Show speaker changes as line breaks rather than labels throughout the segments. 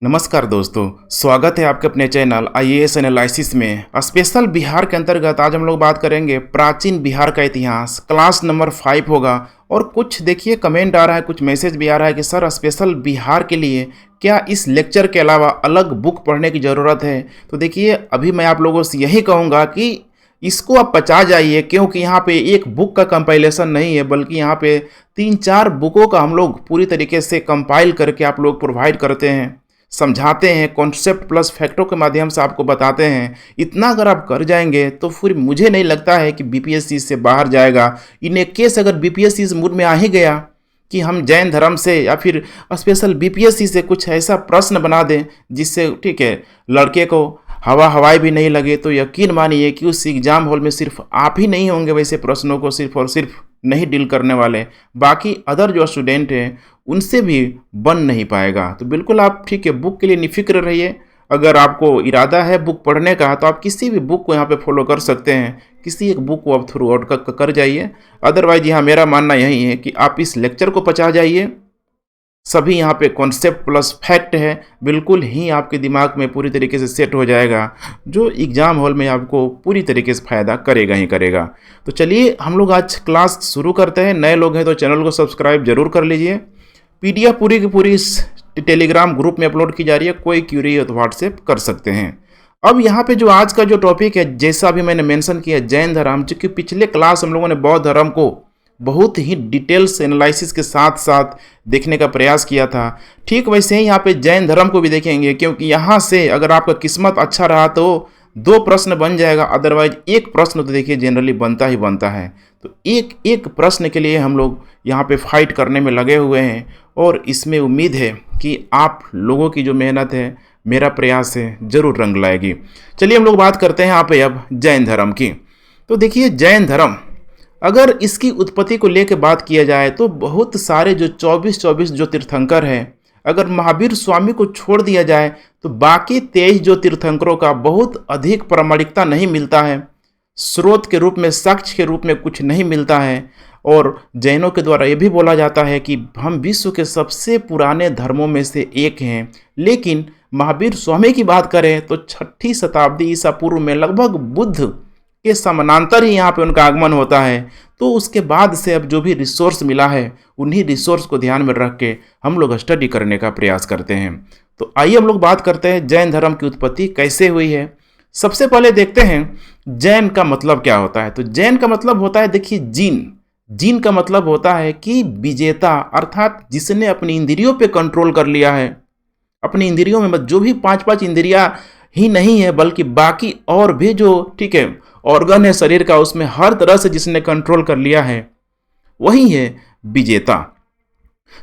नमस्कार दोस्तों, स्वागत है आपके अपने चैनल आईएएस एनालिसिस में। स्पेशल बिहार के अंतर्गत आज हम लोग बात करेंगे प्राचीन बिहार का इतिहास। क्लास नंबर 5 होगा। और कुछ देखिए कमेंट आ रहा है, कुछ मैसेज भी आ रहा है कि सर स्पेशल बिहार के लिए क्या इस लेक्चर के अलावा अलग बुक पढ़ने की ज़रूरत है। तो देखिए अभी मैं आप लोगों से यही कहूँगा कि इसको आप पचा जाइए, क्योंकि यहाँ पे एक बुक का कंपाइलेशन नहीं है, बल्कि यहाँ पे 3-4 बुकों का हम लोग पूरी तरीके से कंपाइल करके आप लोग प्रोवाइड करते हैं, समझाते हैं, कॉन्सेप्ट प्लस फैक्टों के माध्यम से आपको बताते हैं। इतना अगर आप कर जाएंगे तो फिर मुझे नहीं लगता है कि बीपीएससी से बाहर जाएगा। इन एक केस अगर बीपीएससी इस मूड में आ ही गया कि हम जैन धर्म से या फिर स्पेशल बीपीएससी से कुछ ऐसा प्रश्न बना दें जिससे ठीक है लड़के को हवाई भी नहीं लगे, तो यकीन मानिए कि उस एग्ज़ाम हॉल में सिर्फ आप ही नहीं होंगे वैसे प्रश्नों को सिर्फ और सिर्फ नहीं डील करने वाले, बाकी अदर जो स्टूडेंट हैं उनसे भी बन नहीं पाएगा। तो बिल्कुल आप ठीक है बुक के लिए निफिक्र रहिए। अगर आपको इरादा है बुक पढ़ने का तो आप किसी भी बुक को यहाँ पे फॉलो कर सकते हैं, किसी एक बुक को आप थ्रू आउट कर जाइए। अदरवाइज यहाँ मेरा मानना यही है कि आप इस लेक्चर को पचा जाइए। सभी यहाँ पे कॉन्सेप्ट प्लस फैक्ट है, बिल्कुल ही आपके दिमाग में पूरी तरीके से सेट हो जाएगा, जो एग्ज़ाम हॉल में आपको पूरी तरीके से फ़ायदा करेगा ही करेगा। तो चलिए हम लोग आज क्लास शुरू करते हैं। नए लोग हैं तो चैनल को सब्सक्राइब जरूर कर लीजिए। पीडीएफ पूरी की पूरी इस टेलीग्राम ग्रुप में अपलोड की जा रही है, कोई क्यूरी है तो व्हाट्सएप कर सकते हैं। अब यहाँ पे जो आज का जो टॉपिक है, जैसा अभी मैंने मेंशन किया जैन धर्म, चूँकि पिछले क्लास हम लोगों ने बौद्ध धर्म को बहुत ही डिटेल्स एनालिसिस के साथ साथ देखने का प्रयास किया था, ठीक वैसे ही यहाँ पे जैन धर्म को भी देखेंगे, क्योंकि यहाँ से अगर आपका किस्मत अच्छा रहा तो 2 प्रश्न बन जाएगा, अदरवाइज एक प्रश्न तो देखिए जनरली बनता ही बनता है। तो एक एक प्रश्न के लिए हम लोग यहाँ पे फाइट करने में लगे हुए हैं, और इसमें उम्मीद है कि आप लोगों की जो मेहनत है, मेरा प्रयास है, ज़रूर रंग लाएगी। चलिए हम लोग बात करते हैं यहाँ पे अब जैन धर्म की। तो देखिए जैन धर्म अगर इसकी उत्पत्ति को लेकर बात किया जाए तो बहुत सारे जो 24 जो तीर्थंकर हैं, अगर महावीर स्वामी को छोड़ दिया जाए तो बाकी 23 जो तीर्थंकरों का बहुत अधिक प्रामाणिकता नहीं मिलता है, स्रोत के रूप में, साक्ष्य के रूप में कुछ नहीं मिलता है। और जैनों के द्वारा ये भी बोला जाता है कि हम विश्व के सबसे पुराने धर्मों में से एक हैं। लेकिन महावीर स्वामी की बात करें तो 6ठी शताब्दी ईसा पूर्व में लगभग बुद्ध के समानांतर ही यहाँ पे उनका आगमन होता है। तो उसके बाद से अब जो भी रिसोर्स मिला है उन्हीं रिसोर्स को ध्यान में रख के हम लोग स्टडी करने का प्रयास करते हैं। तो आइए हम लोग बात करते हैं जैन धर्म की उत्पत्ति कैसे हुई है। सबसे पहले देखते हैं जैन का मतलब क्या होता है। तो जैन का मतलब होता है, देखिए जीन का मतलब होता है कि विजेता, अर्थात जिसने अपनी इंद्रियों पे कंट्रोल कर लिया है। अपनी इंद्रियों में जो भी 5 इंद्रियां ही नहीं है, बल्कि बाकी और भी जो ठीक है ऑर्गन है शरीर का, उसमें हर तरह से जिसने कंट्रोल कर लिया है वही है विजेता।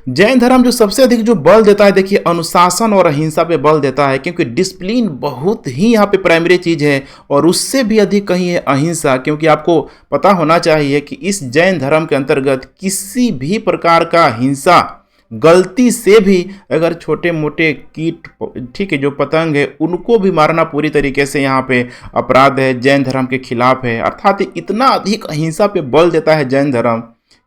जैन धर्म जो सबसे अधिक जो बल देता है, देखिए अनुशासन और अहिंसा पे बल देता है, क्योंकि डिसिप्लिन बहुत ही यहाँ पे प्राइमरी चीज़ है, और उससे भी अधिक कहीं है अहिंसा। क्योंकि आपको पता होना चाहिए कि इस जैन धर्म के अंतर्गत किसी भी प्रकार का हिंसा, गलती से भी अगर छोटे मोटे कीट ठीक है जो पतंग है उनको भी मारना पूरी तरीके से यहाँ पे अपराध है, जैन धर्म के खिलाफ है। अर्थात इतना अधिक अहिंसा पे बल देता है जैन धर्म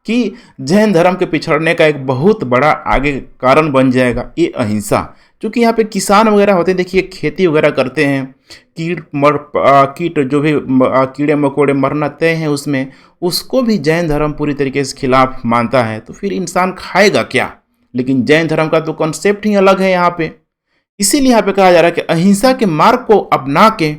कि जैन धर्म के पिछड़ने का एक बहुत बड़ा आगे कारण बन जाएगा ये अहिंसा। क्योंकि यहाँ पे किसान वगैरह होते हैं, देखिए खेती वगैरह करते हैं, कीट जो भी कीड़े मकोड़े मरना तय हैं उसमें, उसको भी जैन धर्म पूरी तरीके से खिलाफ मानता है। तो फिर इंसान खाएगा क्या? लेकिन जैन धर्म का तो कॉन्सेप्ट ही अलग है यहाँ पे। इसीलिए यहाँ पे कहा जा रहा है कि अहिंसा के मार्ग को अपना के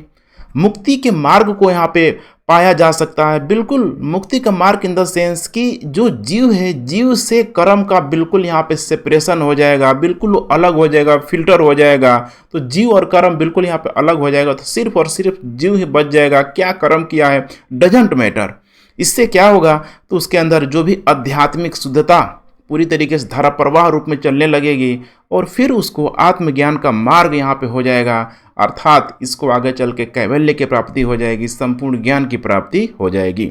मुक्ति के मार्ग को यहाँ पे पाया जा सकता है। बिल्कुल मुक्ति का मार्ग इन द सेंस कि जो जीव है, जीव से कर्म का बिल्कुल यहाँ पे सेपरेशन हो जाएगा, बिल्कुल अलग हो जाएगा, फिल्टर हो जाएगा। तो जीव और कर्म बिल्कुल यहाँ पे अलग हो जाएगा। तो सिर्फ और सिर्फ जीव ही बच जाएगा, क्या कर्म किया है डजेंट मैटर। इससे क्या होगा, तो उसके अंदर जो भी आध्यात्मिक शुद्धता पूरी तरीके से धारा प्रवाह रूप में चलने लगेगी, और फिर उसको आत्मज्ञान का मार्ग यहाँ पे हो जाएगा। अर्थात इसको आगे चल के कैवल्य की प्राप्ति हो जाएगी, संपूर्ण ज्ञान की प्राप्ति हो जाएगी।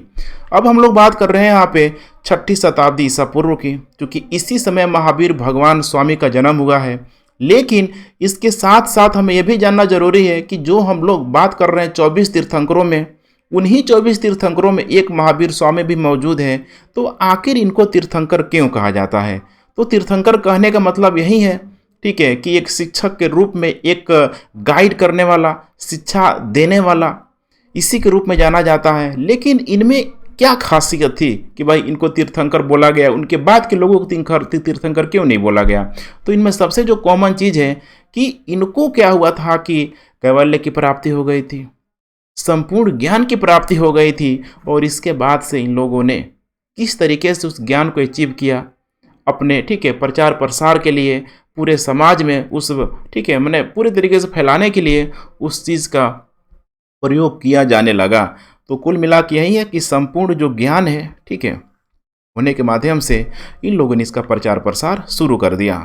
अब हम लोग बात कर रहे हैं यहाँ पे 6ठी शताब्दी ईसा पूर्व की, क्योंकि इसी समय महावीर भगवान स्वामी का जन्म हुआ है। लेकिन इसके साथ साथ हमें यह भी जानना जरूरी है कि जो हम लोग बात कर रहे हैं 24 तीर्थंकरों में, उन्हीं 24 तीर्थंकरों में एक महावीर स्वामी भी मौजूद है। तो आखिर इनको तीर्थंकर क्यों कहा जाता है? तो तीर्थंकर कहने का मतलब यही है ठीक है, कि एक शिक्षक के रूप में, एक गाइड करने वाला, शिक्षा देने वाला, इसी के रूप में जाना जाता है। लेकिन इनमें क्या खासियत थी कि भाई इनको तीर्थंकर बोला गया, उनके बाद के लोगों को तीर्थंकर क्यों नहीं बोला गया? तो इनमें सबसे जो कॉमन चीज़ है कि इनको क्या हुआ था कि कैवल्य की प्राप्ति हो गई थी, संपूर्ण ज्ञान की प्राप्ति हो गई थी, और इसके बाद से इन लोगों ने किस तरीके से उस ज्ञान को अचीव किया अपने, ठीक है, प्रचार प्रसार के लिए, पूरे समाज में उस, ठीक है, मैंने पूरे तरीके से फैलाने के लिए उस चीज़ का प्रयोग किया जाने लगा। तो कुल मिला के यही है कि संपूर्ण जो ज्ञान है, ठीक है, होने के माध्यम से इन लोगों ने इसका प्रचार प्रसार शुरू कर दिया।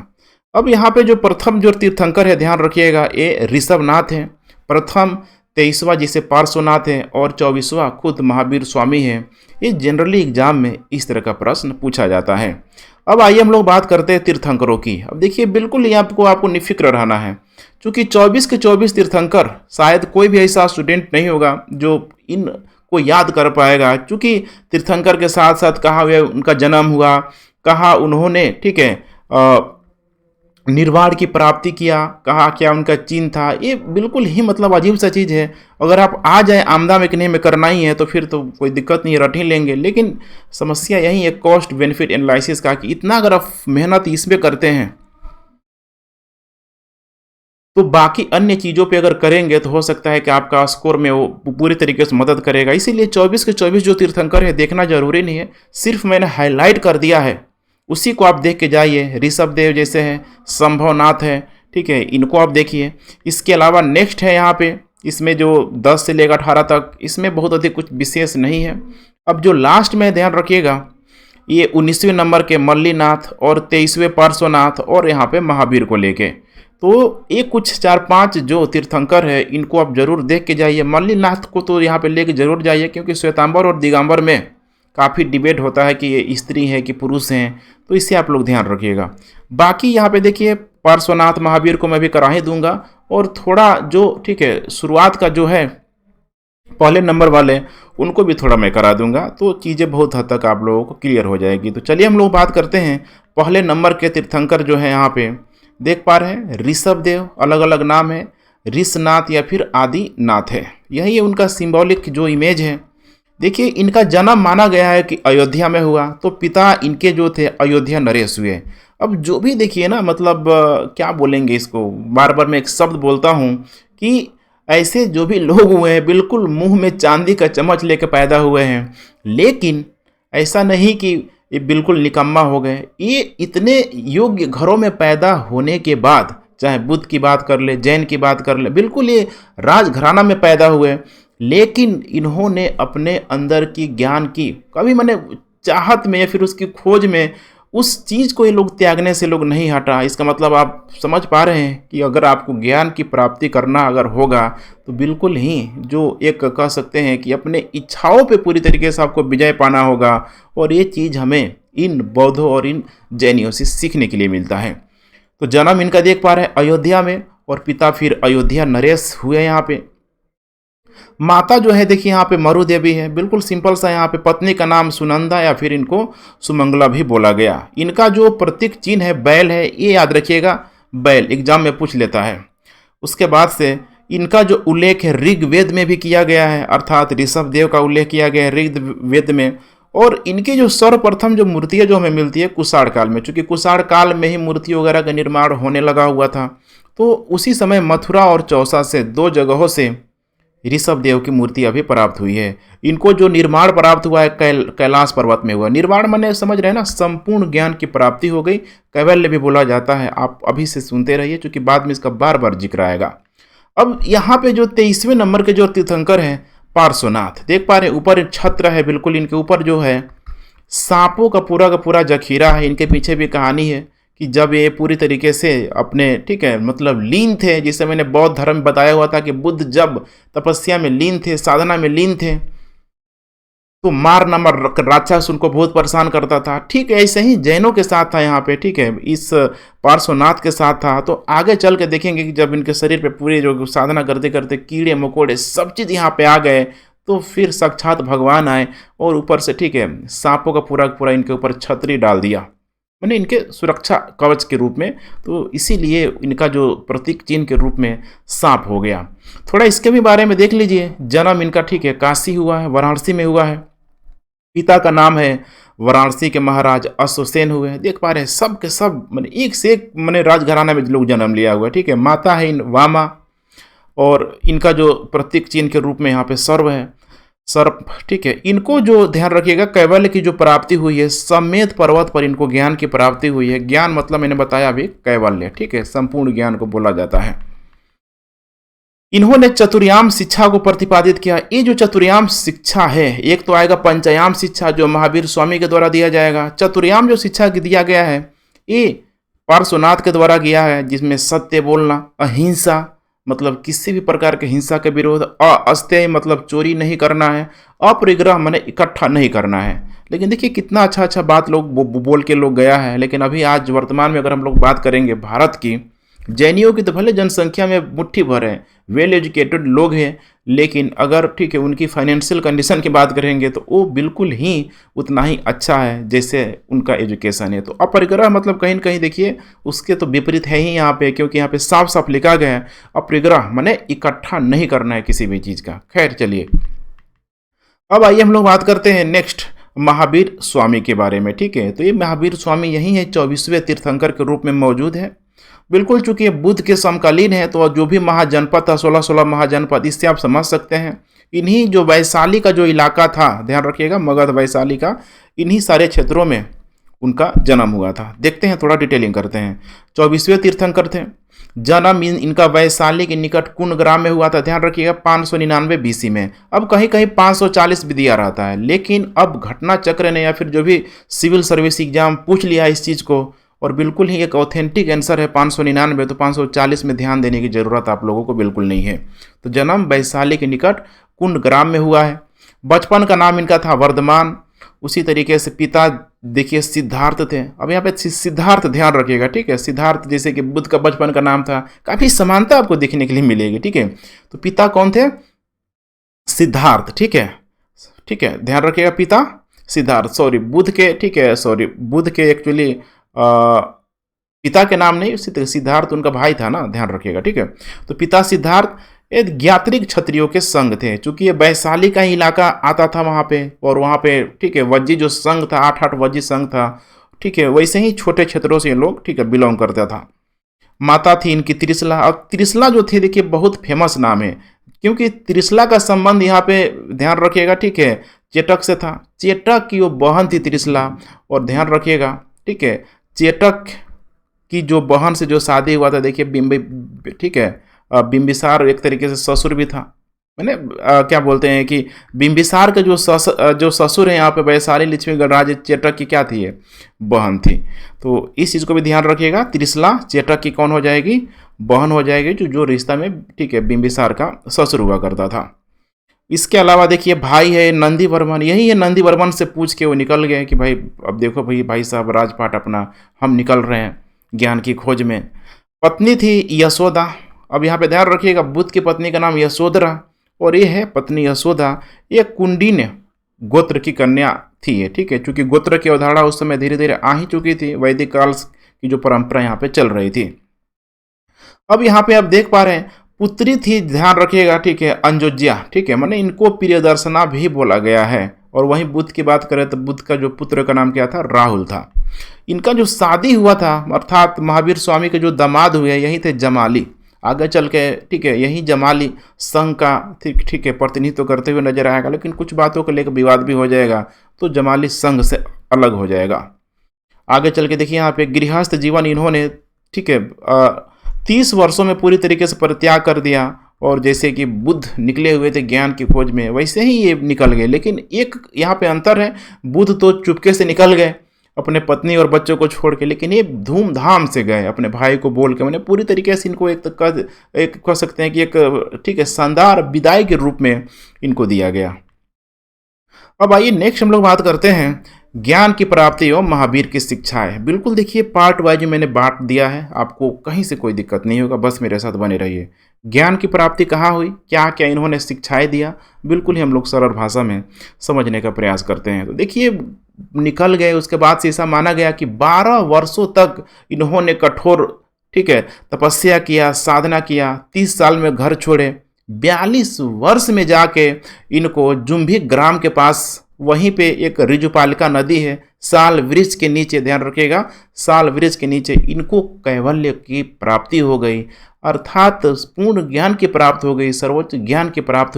अब यहाँ पे जो प्रथम जो तीर्थंकर है, ध्यान रखिएगा, ये ऋषभनाथ है। प्रथम 23वां जिसे पार्श्वनाथ है, और 24वां खुद महावीर स्वामी है। ये जनरली एग्जाम में इस तरह का प्रश्न पूछा जाता है। अब आइए हम लोग बात करते हैं तीर्थंकरों की। अब देखिए, बिल्कुल ये आपको निफिक्र रहना है, क्योंकि 24 के 24 तीर्थंकर, शायद कोई भी ऐसा स्टूडेंट नहीं होगा जो इन को याद कर पाएगा, क्योंकि तीर्थंकर के साथ साथ कहाँ उनका जन्म हुआ, कहाँ उन्होंने, ठीक है, निर्वाण की प्राप्ति किया, कहाँ क्या उनका चिन्ह था, ये बिल्कुल ही मतलब अजीब सा चीज़ है। अगर आप आ जाए आमदा में कि नहीं में करना ही है तो फिर तो कोई दिक्कत नहीं, रट ही लेंगे। लेकिन समस्या यही है कॉस्ट बेनिफिट एनालिसिस का, कि इतना अगर आप मेहनत इसमें करते हैं तो बाकी अन्य चीज़ों पे अगर करेंगे तो हो सकता है कि आपका स्कोर में वो पूरी तरीके से मदद करेगा। इसीलिए 24 के 24 जो तीर्थंकर है देखना जरूरी नहीं है, सिर्फ मैंने हाईलाइट कर दिया है, उसी को आप देख के जाइए। ऋषभ देव जैसे हैं, संभवनाथ है, ठीक है, इनको आप देखिए। इसके अलावा नेक्स्ट है यहाँ पे, इसमें जो 10 से लेकर 18 तक, इसमें बहुत अधिक कुछ विशेष नहीं है। अब जो लास्ट में ध्यान रखिएगा, ये 19वें नंबर के मल्लीनाथ और 23वें पार्श्वनाथ और यहाँ पे महावीर को लेके, तो ये कुछ 4-5 जो तीर्थंकर है इनको आप जरूर देख के जाइए। मल्लीनाथ को तो यहाँ पे लेके जरूर जाइए, क्योंकि श्वेतांबर और दिगंबर में काफ़ी डिबेट होता है कि ये स्त्री है कि पुरुष हैं, तो इससे आप लोग ध्यान रखिएगा। बाकी यहाँ पे देखिए, पार्श्वनाथ महावीर को मैं भी करा ही दूंगा, और थोड़ा जो, ठीक है, शुरुआत का जो है पहले नंबर वाले, उनको भी थोड़ा मैं करा दूंगा, तो चीज़ें बहुत हद तक आप लोगों को क्लियर हो जाएगी। तो चलिए हम लोग बात करते हैं पहले नंबर के तीर्थंकर जो है। यहाँ पे देख पा रहे हैं ऋषभ देव, अलग अलग नाम है, ऋषनाथ या फिर आदिनाथ है, यही है उनका सिंबॉलिक जो इमेज है। देखिए, इनका जन्म माना गया है कि अयोध्या में हुआ, तो पिता इनके जो थे अयोध्या नरेश हुए। अब जो भी देखिए ना, मतलब क्या बोलेंगे इसको, बार बार मैं एक शब्द बोलता हूँ कि ऐसे जो भी लोग हुए हैं बिल्कुल मुंह में चांदी का चम्मच लेकर पैदा हुए हैं, लेकिन ऐसा नहीं कि ये बिल्कुल निकम्मा हो गए। ये इतने योग्य घरों में पैदा होने के बाद, चाहे बुद्ध की बात कर ले, जैन की बात कर ले, बिल्कुल ये राजघराना में पैदा हुए, लेकिन इन्होंने अपने अंदर की ज्ञान की कभी मैंने चाहत में या फिर उसकी खोज में उस चीज़ को ये लोग त्यागने से लोग नहीं हटा। इसका मतलब आप समझ पा रहे हैं कि अगर आपको ज्ञान की प्राप्ति करना अगर होगा तो बिल्कुल ही जो एक कह सकते हैं कि अपने इच्छाओं पे पूरी तरीके से आपको विजय पाना होगा, और ये चीज़ हमें इन बौद्धों और इन जैनियों से सीखने के लिए मिलता है। तो जन्म इनका देख पा रहे हैं अयोध्या में, और पिता फिर अयोध्या नरेश हुए यहाँ पे। माता जो है देखिए यहाँ पे मरु देवी है, बिल्कुल सिंपल सा। यहाँ पे पत्नी का नाम सुनंदा या फिर इनको सुमंगला भी बोला गया। इनका जो प्रतीक चिन्ह है बैल है, ये याद रखिएगा, बैल एग्जाम में पूछ लेता है। उसके बाद से इनका जो उल्लेख है ऋग्वेद में भी किया गया है, अर्थात ऋषभ देव का उल्लेख किया गया है ऋग्वेद में। और इनकी जो सर्वप्रथम जो मूर्तियाँ जो हमें मिलती है कुषाण काल में, चूँकि कुषाण काल में ही मूर्ति वगैरह का निर्माण होने लगा हुआ था, तो उसी समय मथुरा और चौसा से 2 जगहों से ऋषभ देव की मूर्ति अभी प्राप्त हुई है। इनको जो निर्माण प्राप्त हुआ है कैलाश पर्वत में हुआ। निर्माण माने समझ रहे हैं ना, संपूर्ण ज्ञान की प्राप्ति हो गई, कैवल्य भी बोला जाता है। आप अभी से सुनते रहिए, क्योंकि बाद में इसका बार बार जिक्र आएगा। अब यहाँ पे जो 23वें नंबर के जो तीर्थंकर हैं पार्श्वनाथ, देख पा रहे हैं ऊपर छत्र है, बिल्कुल इनके ऊपर जो है सांपों का पूरा जखीरा है। इनके पीछे भी कहानी है कि जब ये पूरी तरीके से अपने, ठीक है, मतलब लीन थे, जिसे मैंने बौद्ध धर्म में बताया हुआ था कि बुद्ध जब तपस्या में लीन थे, साधना में लीन थे, तो मार नामक राक्षस उनको बहुत परेशान करता था। ठीक है, ऐसे ही जैनों के साथ था यहाँ पे, ठीक है, इस पार्श्वनाथ के साथ था। तो आगे चल के देखेंगे कि जब इनके शरीर पे पूरे जो साधना करते करते कीड़े मकोड़े सब चीज़ यहाँ पे आ गए, तो फिर साक्षात भगवान आए और ऊपर से, ठीक है, सांपों का पूरा इनके ऊपर छतरी डाल दिया। मैंने इनके सुरक्षा कवच के रूप में, तो इसीलिए इनका जो प्रतीक चिन्ह के रूप में सांप हो गया। थोड़ा इसके भी बारे में देख लीजिए। जन्म इनका ठीक है काशी हुआ है, वाराणसी में हुआ है। पिता का नाम है वाराणसी के महाराज अश्वसेन हुए हैं। देख पा रहे हैं सब के सब मैंने एक से एक मैंने राजघराना में लोग जन्म लिया हुआ है। ठीक है, माता है इन वामा, और इनका जो प्रतीक चिन्ह के रूप में यहाँ पे सर्व है, सर्प। ठीक है, इनको जो ध्यान रखिएगा कैवल्य की जो प्राप्ति हुई है, समेत पर्वत पर इनको ज्ञान की प्राप्ति हुई है। ज्ञान मतलब मैंने बताया अभी कैवल्य, ठीक है, संपूर्ण ज्ञान को बोला जाता है। इन्होंने चतुर्याम शिक्षा को प्रतिपादित किया। ये जो चतुर्याम शिक्षा है, एक तो आएगा पंचयाम शिक्षा जो महावीर स्वामी के द्वारा दिया जाएगा। चतुर्याम जो शिक्षा दिया गया है ये पार्श्वनाथ के द्वारा किया है, जिसमें सत्य बोलना, अहिंसा मतलब किसी भी प्रकार के हिंसा के विरोध, अस्तेय मतलब चोरी नहीं करना है, अपरिग्रह माने इकट्ठा नहीं करना है। लेकिन देखिए कितना अच्छा अच्छा बात लोग बोल के लोग गया है। लेकिन अभी आज वर्तमान में अगर हम लोग बात करेंगे भारत की, जैनियों की तो भले जनसंख्या में मुट्ठी भर है, वेल एजुकेटेड लोग हैं, लेकिन अगर ठीक है उनकी फाइनेंशियल कंडीशन की बात करेंगे तो वो बिल्कुल ही उतना ही अच्छा है जैसे उनका एजुकेशन है। तो अपरिग्रह मतलब कहीं न कहीं देखिए उसके तो विपरीत है ही यहाँ पे, क्योंकि यहाँ पे साफ साफ लिखा गया है अपरिग्रह माने इकट्ठा नहीं करना है किसी भी चीज़ का। खैर चलिए, अब आइए हम लोग बात करते हैं नेक्स्ट महावीर स्वामी के बारे में। ठीक है, तो ये महावीर स्वामी यही है 24वें तीर्थंकर के रूप में मौजूद है। बिल्कुल, चूंकि बुद्ध के समकालीन है तो जो भी महाजनपद था 16 महाजनपद, इससे आप समझ सकते हैं इन्हीं जो वैशाली का जो इलाका था, ध्यान रखिएगा मगध वैशाली का, इन्हीं सारे क्षेत्रों में उनका जन्म हुआ था। देखते हैं, थोड़ा डिटेलिंग करते हैं। 24वें तीर्थंकर थे। जन्म इनका वैशाली के निकट कुंडग्राम में हुआ था। ध्यान रखिएगा 599 BC में। अब कहीं कहीं 540 भी दिया रहता है, लेकिन अब घटना चक्र ने या फिर जो भी सिविल सर्विस एग्जाम पूछ लिया इस चीज़ को, और बिल्कुल ही एक ऑथेंटिक आंसर है 599, तो 540 में ध्यान देने की ज़रूरत आप लोगों को बिल्कुल नहीं है। तो जन्म वैशाली के निकट कुंडग्राम में हुआ है। बचपन का नाम इनका था वर्धमान। उसी तरीके से पिता देखिए सिद्धार्थ थे। अब यहाँ पे सिद्धार्थ ध्यान रखिएगा, ठीक है, सिद्धार्थ जैसे कि बुद्ध का बचपन का नाम था, काफ़ी समानता आपको देखने के लिए मिलेगी। ठीक है, तो पिता कौन थे? सिद्धार्थ। ठीक है, ठीक है, ध्यान रखिएगा पिता सिद्धार्थ, सॉरी बुद्ध के, ठीक है, सॉरी बुद्ध के एक्चुअली पिता के नाम नहीं, सिद्धार्थ उनका भाई था ना, ध्यान रखिएगा। ठीक है, तो पिता सिद्धार्थ एक ज्ञात्रिक क्षत्रियों के संघ थे, चूंकि ये वैशाली का ही इलाका आता था वहाँ पे, और वहाँ पे ठीक है वज्जी जो संघ था, 8 वज्जी संघ था। ठीक है, वैसे ही छोटे क्षेत्रों से ये लोग ठीक है बिलोंग करता था। माता थी इनकी त्रिशला। अब त्रिशला जो थे देखिए बहुत फेमस नाम है, क्योंकि त्रिशला का संबंध यहाँ पे ध्यान रखिएगा, ठीक है, चेटक से था। चेटक की वो बहन थी त्रिशला, और ध्यान रखिएगा ठीक है चेटक की जो बहन से जो शादी हुआ था देखिए ठीक है बिंबिसार एक तरीके से ससुर भी था। मैंने क्या बोलते हैं कि बिंबिसार का जो ससुर है यहाँ पे वैशाली लक्ष्मी गणराज चेटक की क्या थी, बहन थी। तो इस चीज़ को भी ध्यान रखिएगा, त्रिशला चेटक की कौन हो जाएगी, बहन हो जाएगी, जो रिश्ता में ठीक है बिंबिसार का ससुर हुआ करता था। इसके अलावा देखिए भाई है नंदी वर्मन। यही है नंदी वर्मन से पूछ के वो निकल गए कि भाई अब देखो भाई साहब राजपाट अपना हम निकल रहे हैं ज्ञान की खोज में। पत्नी थी यशोदा। अब यहाँ पे ध्यान रखिएगा बुद्ध की पत्नी का नाम यशोधरा, और ये है पत्नी यशोदा। ये कुंडिन्य गोत्र की कन्या थी ये। ठीक है, चूंकि गोत्र की अवधारणा उस समय धीरे धीरे आ ही चुकी थी, वैदिक काल की जो परंपरा यहाँ पे चल रही थी। अब यहाँ पे आप देख पा रहे हैं पुत्री थी, ध्यान रखिएगा ठीक है अंजोज्या। ठीक है, माने इनको प्रियदर्शना भी बोला गया है। और वहीं बुद्ध की बात करें तो बुद्ध का जो पुत्र का नाम क्या था, राहुल था। इनका जो शादी हुआ था, अर्थात महावीर स्वामी के जो दामाद हुए यही थे जमाली। आगे चल के ठीक है यही जमाली संघ का ठीक है प्रतिनिधित्व करते हुए नजर आएगा, लेकिन कुछ बातों को लेकर विवाद भी हो जाएगा, तो जमाली संघ से अलग हो जाएगा। आगे चल के देखिए यहाँ पे गृहस्थ जीवन इन्होंने ठीक है 30 वर्षों में पूरी तरीके से परित्याग कर दिया, और जैसे कि बुद्ध निकले हुए थे ज्ञान की खोज में वैसे ही ये निकल गए। लेकिन एक यहाँ पे अंतर है, बुद्ध तो चुपके से निकल गए अपने पत्नी और बच्चों को छोड़ के, लेकिन ये धूमधाम से गए अपने भाई को बोल के। मैंने पूरी तरीके से इनको एक कह सकते हैं कि एक ठीक है शानदार विदाई के रूप में इनको दिया गया। अब आइए नेक्स्ट हम लोग बात करते हैं ज्ञान की प्राप्ति और महावीर की शिक्षाएं। बिल्कुल देखिए पार्ट वाइज मैंने बांट दिया है, आपको कहीं से कोई दिक्कत नहीं होगा, बस मेरे साथ बने रहिए। ज्ञान की प्राप्ति कहाँ हुई, क्या क्या इन्होंने शिक्षाएं दिया, बिल्कुल ही हम लोग सरल भाषा में समझने का प्रयास करते हैं। तो देखिए निकल गए, उसके बाद से ऐसा माना गया कि 12 वर्षों तक इन्होंने कठोर ठीक है तपस्या किया, साधना किया। 30 साल में घर छोड़े, 42 वर्ष में जाके इनको जुम्भी ग्राम के पास वहीं पे एक ऋजुपालिका नदी है, साल वृक्ष के नीचे, ध्यान रखिएगा, साल वृक्ष के नीचे इनको कैवल्य की प्राप्ति हो गई, अर्थात पूर्ण ज्ञान की प्राप्त हो गई, सर्वोच्च ज्ञान की प्राप्त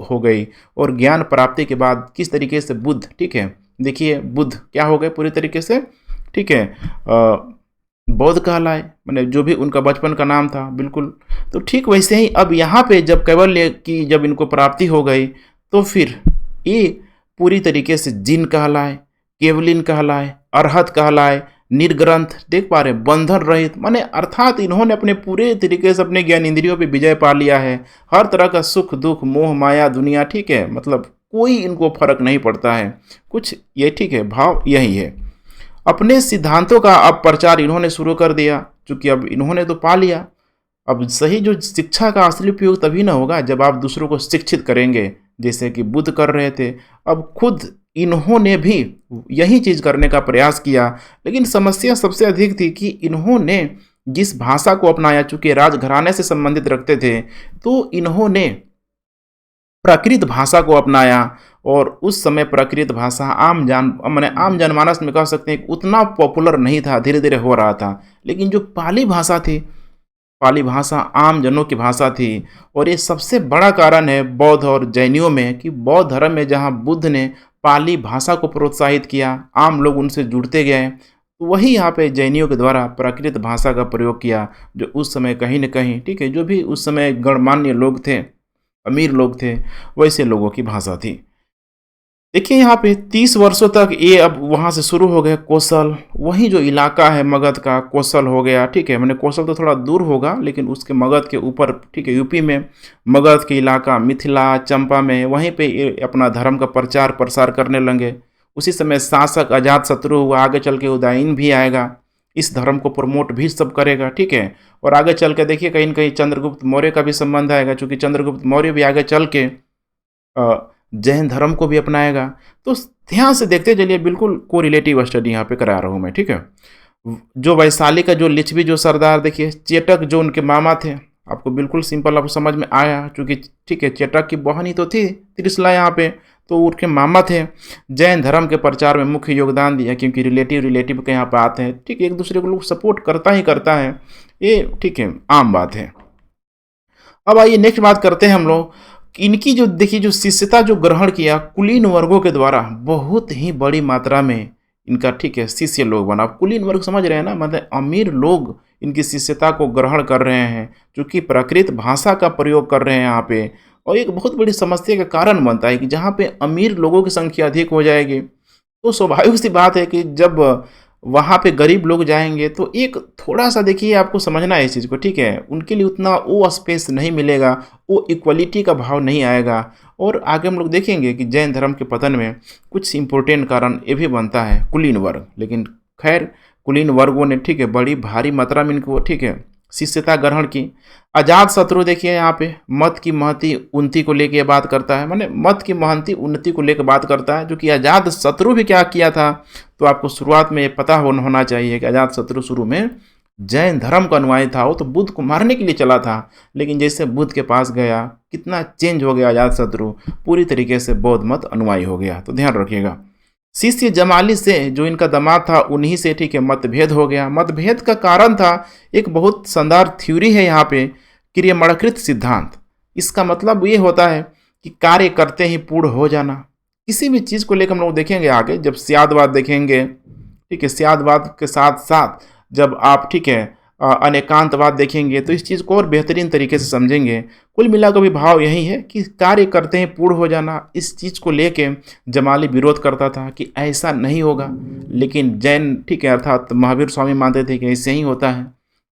हो गई। और ज्ञान प्राप्ति के बाद किस तरीके से बुद्ध, ठीक है, देखिए बुद्ध क्या हो गए पूरी तरीके से, ठीक है, बौद्ध कहलाए, मैंने जो भी उनका बचपन का नाम था, बिल्कुल। तो ठीक वैसे ही अब यहाँ पे जब कैवल्य की जब इनको प्राप्ति हो गई तो फिर ये पूरी तरीके से जिन कहलाए, केवलिन कहलाए, अरहत कहलाए, निर्ग्रंथ, देख पा रहे, बंधन रहित, माने अर्थात इन्होंने अपने पूरे तरीके से अपने ज्ञान इंद्रियों पे विजय पा लिया है। हर तरह का सुख दुख मोह माया दुनिया, ठीक है, मतलब कोई इनको फर्क नहीं पड़ता है कुछ, ये ठीक है, भाव यही है। अपने सिद्धांतों का अब प्रचार इन्होंने शुरू कर दिया, क्योंकि अब इन्होंने तो पा लिया। अब सही जो शिक्षा का असली उपयोग तभी ना होगा जब आप दूसरों को शिक्षित करेंगे, जैसे कि बुद्ध कर रहे थे। अब खुद इन्होंने भी यही चीज़ करने का प्रयास किया, लेकिन समस्या सबसे अधिक थी कि इन्होंने जिस भाषा को अपनाया, चूंकि राजघराने से संबंधित रखते थे, तो इन्होंने प्राकृत भाषा को अपनाया। और उस समय प्राकृत भाषा आम जनमानस में कह सकते हैं उतना पॉपुलर नहीं था, धीरे धीरे हो रहा था। लेकिन जो पाली भाषा थी, पाली भाषा आम जनों की भाषा थी। और ये सबसे बड़ा कारण है बौद्ध और जैनियों में कि बौद्ध धर्म में जहाँ बुद्ध ने पाली भाषा को प्रोत्साहित किया, आम लोग उनसे जुड़ते गए, तो वही यहाँ पे जैनियों के द्वारा प्राकृत भाषा का प्रयोग किया, जो उस समय कहीं न कहीं, ठीक है, जो भी उस समय गणमान्य लोग थे, अमीर लोग थे, वैसे लोगों की भाषा थी। देखिए यहाँ पे 30 वर्षों तक ये अब वहाँ से शुरू हो गए कौशल, वही जो इलाका है मगध का कौशल हो गया, ठीक है, मैंने कौशल तो थोड़ा दूर होगा लेकिन उसके मगध के ऊपर, ठीक है, यूपी में मगध के इलाका, मिथिला, चंपा में, वहीं पे ये अपना धर्म का प्रचार प्रसार करने लगे। उसी समय शासक अजातशत्रु हुआ, आगे चल के उदयन भी आएगा, इस धर्म को प्रमोट भी सब करेगा, ठीक है। और आगे चल के देखिए कहीं न कहीं चंद्रगुप्त मौर्य का भी संबंध आएगा, चूँकि चंद्रगुप्त मौर्य भी आगे चल के जैन धर्म को भी अपनाएगा। तो ध्यान से देखते चलिए, बिल्कुल को रिलेटिव स्टडी यहाँ पे करा रहा हूँ मैं, ठीक है। जो वैशाली का जो लिच्छवी जो सरदार, देखिए चेटक जो उनके मामा थे, आपको बिल्कुल सिंपल आपको समझ में आया, क्योंकि ठीक है चेटक की बहन ही तो थी त्रिशला यहाँ पे, तो उनके मामा थे। जैन धर्म के प्रचार में मुख्य योगदान दिया, क्योंकि रिलेटिव के यहाँ पे आते हैं, ठीक है, एक दूसरे को लोग सपोर्ट करता ही करता है, ये ठीक है आम बात है। अब आइए नेक्स्ट बात करते हैं हम लोग, इनकी जो देखिए जो शिष्यता जो ग्रहण किया कुलीन वर्गों के द्वारा, बहुत ही बड़ी मात्रा में इनका, ठीक है, शिष्य लोग बना। कुलीन वर्ग समझ रहे हैं ना, मतलब अमीर लोग इनकी शिष्यता को ग्रहण कर रहे हैं, क्योंकि प्राकृत भाषा का प्रयोग कर रहे हैं यहाँ पे। और एक बहुत बड़ी समस्या का कारण बनता है कि जहाँ पे अमीर लोगों की संख्या अधिक हो जाएगी, तो स्वाभाविक सी बात है कि जब वहाँ पे गरीब लोग जाएंगे तो एक थोड़ा सा देखिए आपको समझना है इस चीज़ को, ठीक है, उनके लिए उतना वो स्पेस नहीं मिलेगा, वो इक्वलिटी का भाव नहीं आएगा। और आगे हम लोग देखेंगे कि जैन धर्म के पतन में कुछ इम्पोर्टेंट कारण ये भी बनता है कुलीन वर्ग। लेकिन खैर कुलीन वर्गों ने, ठीक है, बड़ी भारी मात्रा में इनको, ठीक है, शिष्यता ग्रहण की। अजातशत्रु देखिए यहाँ पे मत की महती उन्नति को लेकर बात करता है, माने मत की महती उन्नति को लेकर बात करता है, जो कि अजातशत्रु भी क्या किया था। तो आपको शुरुआत में ये पता होना चाहिए कि अजातशत्रु शुरू में जैन धर्म का अनुयायी था, वो तो बुद्ध को मारने के लिए चला था, लेकिन जैसे बुद्ध के पास गया कितना चेंज हो गया अजातशत्रु, पूरी तरीके से बौद्ध मत अनुयायी हो गया। तो ध्यान रखिएगा, शिष्य जमाली से जो इनका दामाद था उन्हीं से, ठीक है, मतभेद हो गया। मतभेद का कारण था एक बहुत शानदार थ्योरी है यहाँ पे, क्रियामणकृत सिद्धांत। इसका मतलब ये होता है कि कार्य करते ही पूर्ण हो जाना। किसी भी चीज़ को लेकर हम लोग देखेंगे आगे, जब स्यादवाद देखेंगे, ठीक है, स्यादवाद के साथ साथ जब आप, ठीक है, अनेकांतवाद देखेंगे तो इस चीज़ को और बेहतरीन तरीके से समझेंगे। कुल मिलाकर भी भाव यही है कि कार्य करते हैं पूर्ण हो जाना। इस चीज़ को लेके जमाली विरोध करता था कि ऐसा नहीं होगा, लेकिन जैन, ठीक है, अर्थात महावीर स्वामी मानते थे कि ऐसे ही होता है।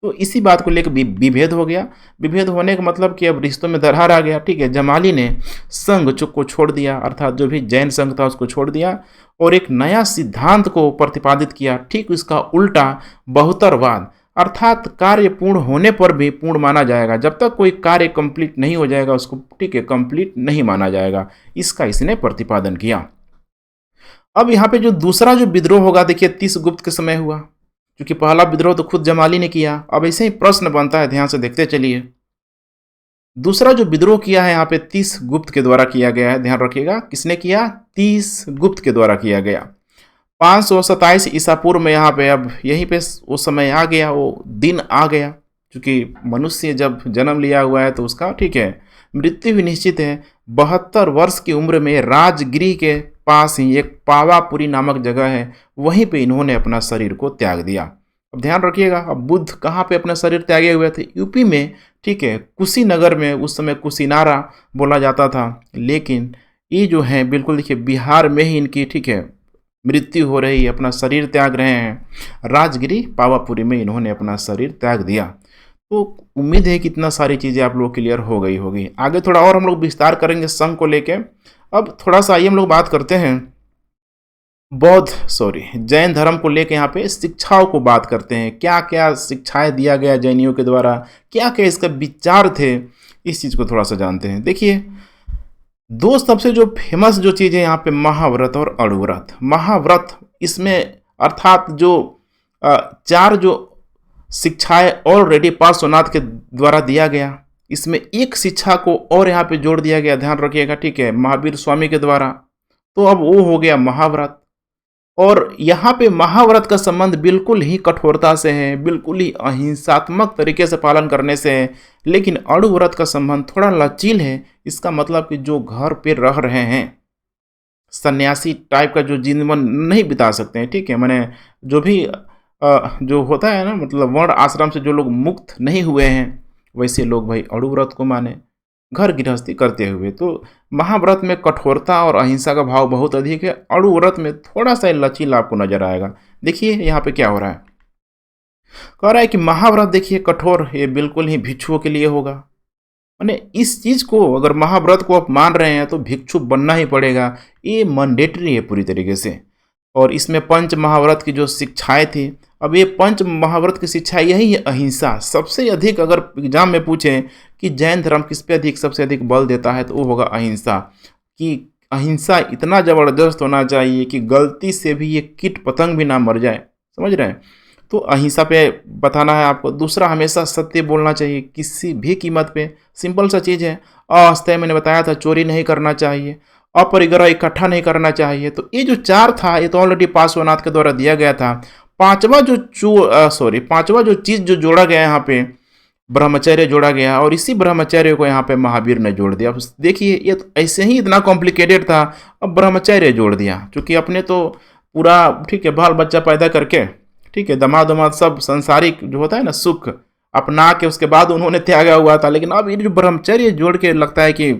तो इसी बात को लेकर विभेद हो गया। विभेद होने का मतलब कि अब रिश्तों में दरार आ गया। ठीक है, जमाली ने संघ को छोड़ दिया, अर्थात जो भी जैन संघ था उसको छोड़ दिया और एक नया सिद्धांत को प्रतिपादित किया। ठीक इसका उल्टा बहुतरवाद, अर्थात कार्य पूर्ण होने पर भी पूर्ण माना जाएगा, जब तक कोई कार्य कंप्लीट नहीं हो जाएगा उसको ठीक है कंप्लीट नहीं माना जाएगा। इसका इसने प्रतिपादन किया। अब यहाँ पे जो दूसरा जो विद्रोह होगा, देखिए 30 गुप्त के समय हुआ, क्योंकि पहला विद्रोह तो खुद जमाली ने किया। अब ऐसे ही प्रश्न बनता है, ध्यान से देखते चलिए। दूसरा जो विद्रोह किया है यहाँ पे 30 गुप्त के द्वारा किया गया है, ध्यान रखिएगा। किसने किया? 30 गुप्त के द्वारा किया गया। 527 ईसा पूर्व में यहाँ पे अब यहीं पे वो समय आ गया, वो दिन आ गया, क्योंकि मनुष्य जब जन्म लिया हुआ है तो उसका ठीक है मृत्यु भी निश्चित है। 72 वर्ष की उम्र में राजगिरी के पास ही एक पावापुरी नामक जगह है, वहीं पे इन्होंने अपना शरीर को त्याग दिया। अब ध्यान रखिएगा, अब बुद्ध कहाँ पे अपना शरीर त्यागे हुए थे? यूपी में, ठीक है, कुशीनगर में, उस समय कुशीनारा बोला जाता था। लेकिन ये जो है बिल्कुल देखिए बिहार में ही इनकी ठीक है मृत्यु हो रही है, अपना शरीर त्याग रहे हैं। राजगिरी पावापुरी में इन्होंने अपना शरीर त्याग दिया। तो उम्मीद है कि इतना सारी चीज़ें आप लोग क्लियर हो गई होगी। आगे थोड़ा और हम लोग विस्तार करेंगे संघ को लेके। अब थोड़ा सा आइए हम लोग बात करते हैं जैन धर्म को लेके यहाँ पे शिक्षाओं को बात करते हैं। क्या क्या शिक्षाएं दिया गया जैनियों के द्वारा, क्या क्या इसका विचार थे, इस चीज़ को थोड़ा सा जानते हैं। देखिए दो सबसे जो फेमस जो चीज़ है यहाँ पे महाव्रत और अणुव्रत। महाव्रत इसमें अर्थात जो 4 जो शिक्षाएं ऑलरेडी पार्श्वनाथ के द्वारा दिया गया, इसमें एक शिक्षा को और यहाँ पे जोड़ दिया गया, ध्यान रखिएगा, ठीक है, महावीर स्वामी के द्वारा। तो अब वो हो गया महाव्रत। और यहाँ पे महाव्रत का संबंध बिल्कुल ही कठोरता से है, बिल्कुल ही अहिंसात्मक तरीके से पालन करने से है। लेकिन अणुव्रत का संबंध थोड़ा लचील है। इसका मतलब कि जो घर पे रह रहे हैं, सन्यासी टाइप का जो जीवन नहीं बिता सकते हैं, ठीक है, मैंने जो भी जो होता है ना, मतलब वर्ण आश्रम से जो लोग मुक्त नहीं हुए हैं, वैसे लोग भाई अणुव्रत को माने, घर गृहस्थी करते हुए। तो महाव्रत में कठोरता और अहिंसा का भाव बहुत अधिक है, अणुव्रत में थोड़ा सा लचीला आपको नजर आएगा। देखिए यहाँ पे क्या हो रहा है, कह रहा है कि महाव्रत देखिए कठोर, ये बिल्कुल ही भिक्षुओं के लिए होगा। माने इस चीज को अगर महाव्रत को आप मान रहे हैं तो भिक्षु बनना ही पड़ेगा, ये मैंडेटरी है पूरी तरीके से। और इसमें पंच महाव्रत की जो शिक्षाएं थी, अब ये पंच महाव्रत की शिक्षा यही है अहिंसा। सबसे अधिक अगर एग्जाम में पूछें कि जैन धर्म किस पे अधिक सबसे अधिक बल देता है, तो वो होगा अहिंसा। कि अहिंसा इतना जबरदस्त होना चाहिए कि गलती से भी ये कीट पतंग भी ना मर जाए, समझ रहे हैं? तो अहिंसा पे बताना है आपको। दूसरा, हमेशा सत्य बोलना चाहिए किसी भी कीमत पे, सिंपल सा चीज़ है। अस्थायी मैंने बताया था, चोरी नहीं करना चाहिए, अपरिग्रह इकट्ठा नहीं करना चाहिए। तो ये जो 4 था ये तो ऑलरेडी पार्श्वनाथ के द्वारा दिया गया था। पांचवा जो चीज़ जो जोड़ा गया यहाँ पे ब्रह्मचर्य जोड़ा गया, और इसी ब्रह्मचर्य को यहाँ पे महावीर ने जोड़ दिया। अब देखिए ये तो ऐसे ही इतना कॉम्प्लिकेटेड था, अब ब्रह्मचर्य जोड़ दिया, क्योंकि अपने तो पूरा ठीक है बाल बच्चा पैदा करके, ठीक है, दमाद दमाद सब संसारिक जो होता है ना सुख अपना के उसके बाद उन्होंने त्यागा हुआ था। लेकिन अब ये जो ब्रह्मचर्य जोड़ के लगता है कि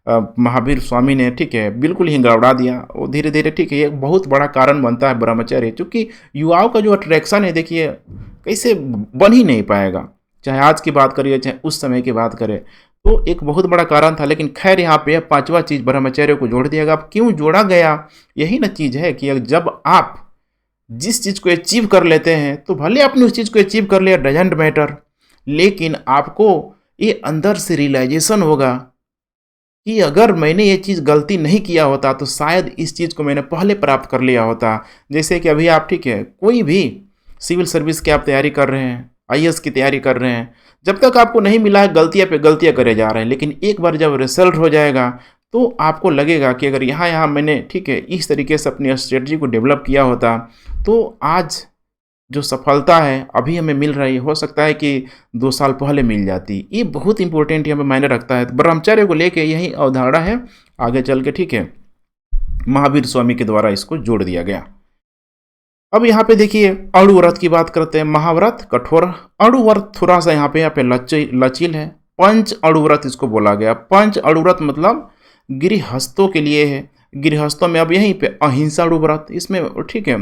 महावीर स्वामी ने ठीक है बिल्कुल ही गड़बड़ा दिया। वो धीरे धीरे ठीक है एक बहुत बड़ा कारण बनता है ब्रह्मचर्य, क्योंकि युवाओं का जो अट्रैक्शन है देखिए कैसे बन ही नहीं पाएगा, चाहे आज की बात करिए चाहे उस समय की बात करें। तो एक बहुत बड़ा कारण था। लेकिन खैर यहाँ पे 5वां चीज़ ब्रह्मचर्य को जोड़ दिया गया। अब क्यों जोड़ा गया? यही ना चीज़ है कि जब आप जिस चीज़ को अचीव कर लेते हैं तो भले आपने उस चीज़ को अचीव कर लिया, डजेंट मैटर, लेकिन आपको ये अंदर से रियलाइजेशन होगा कि अगर मैंने ये चीज़ गलती नहीं किया होता तो शायद इस चीज़ को मैंने पहले प्राप्त कर लिया होता। जैसे कि अभी आप ठीक है कोई भी सिविल सर्विस की आप तैयारी कर रहे हैं, आईएएस की तैयारी कर रहे हैं, जब तक आपको नहीं मिला है गलतियाँ पे गलतियाँ करे जा रहे हैं। लेकिन एक बार जब रिजल्ट हो जाएगा तो आपको लगेगा कि अगर यहाँ मैंने ठीक है इस तरीके से अपनी स्ट्रेटजी को डेवलप किया होता तो आज जो सफलता है अभी हमें मिल रही है, हो सकता है कि 2 साल पहले मिल जाती। ये बहुत इंपॉर्टेंट यहाँ पे मायने रखता है। तो ब्रह्मचर्य को लेके यही अवधारणा है आगे चल के, ठीक है, महावीर स्वामी के द्वारा इसको जोड़ दिया गया। अब यहाँ पे देखिए अणुव्रत की बात करते हैं। महाव्रत कठोर, अणुव्रत थोड़ा सा यहाँ पे लचील है। पंच अणुव्रत इसको बोला गया। पंच अणुव्रत मतलब गृहस्थों के लिए है। गृहस्थों में अब यहीं पे अहिंसा अणुव्रत, इसमें ठीक है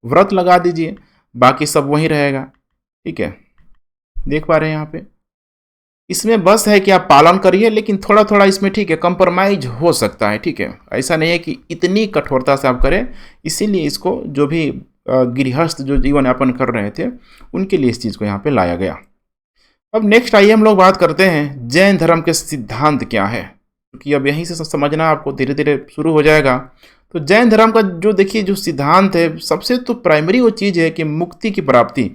व्रत लगा दीजिए, बाकी सब वही रहेगा, ठीक है। देख पा रहे हैं यहाँ पे। इसमें बस है कि आप पालन करिए, लेकिन थोड़ा थोड़ा इसमें ठीक है कंप्रोमाइज हो सकता है, ठीक है। ऐसा नहीं है कि इतनी कठोरता से आप करें। इसीलिए इसको जो भी गृहस्थ जो जीवन यापन कर रहे थे उनके लिए इस चीज़ को यहाँ पे लाया गया। अब नेक्स्ट आइए हम लोग बात करते हैं जैन धर्म के सिद्धांत क्या है, क्योंकि अब यहीं से समझना आपको धीरे धीरे शुरू हो जाएगा। तो जैन धर्म का जो देखिए जो सिद्धांत है, सबसे तो प्राइमरी वो चीज़ है कि मुक्ति की प्राप्ति,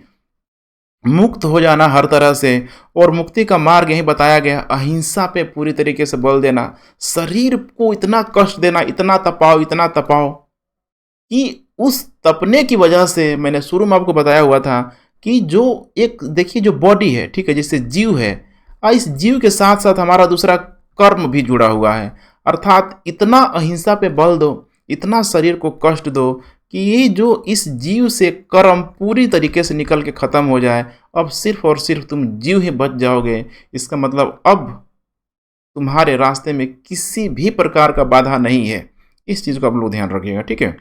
मुक्त हो जाना हर तरह से। और मुक्ति का मार्ग यही बताया गया, अहिंसा पे पूरी तरीके से बल देना, शरीर को इतना कष्ट देना, इतना तपाओ कि उस तपने की वजह से, मैंने शुरू में आपको बताया हुआ था कि जो एक देखिए जो बॉडी है, ठीक है, जैसे जीव है, इस जीव के साथ साथ हमारा दूसरा कर्म भी जुड़ा हुआ है। अर्थात इतना अहिंसा पे बल दो, इतना शरीर को कष्ट दो कि ये जो इस जीव से कर्म पूरी तरीके से निकल के ख़त्म हो जाए। अब सिर्फ और सिर्फ तुम जीव ही बच जाओगे। इसका मतलब अब तुम्हारे रास्ते में किसी भी प्रकार का बाधा नहीं है। इस चीज़ को आप लोग ध्यान रखिएगा, ठीक है।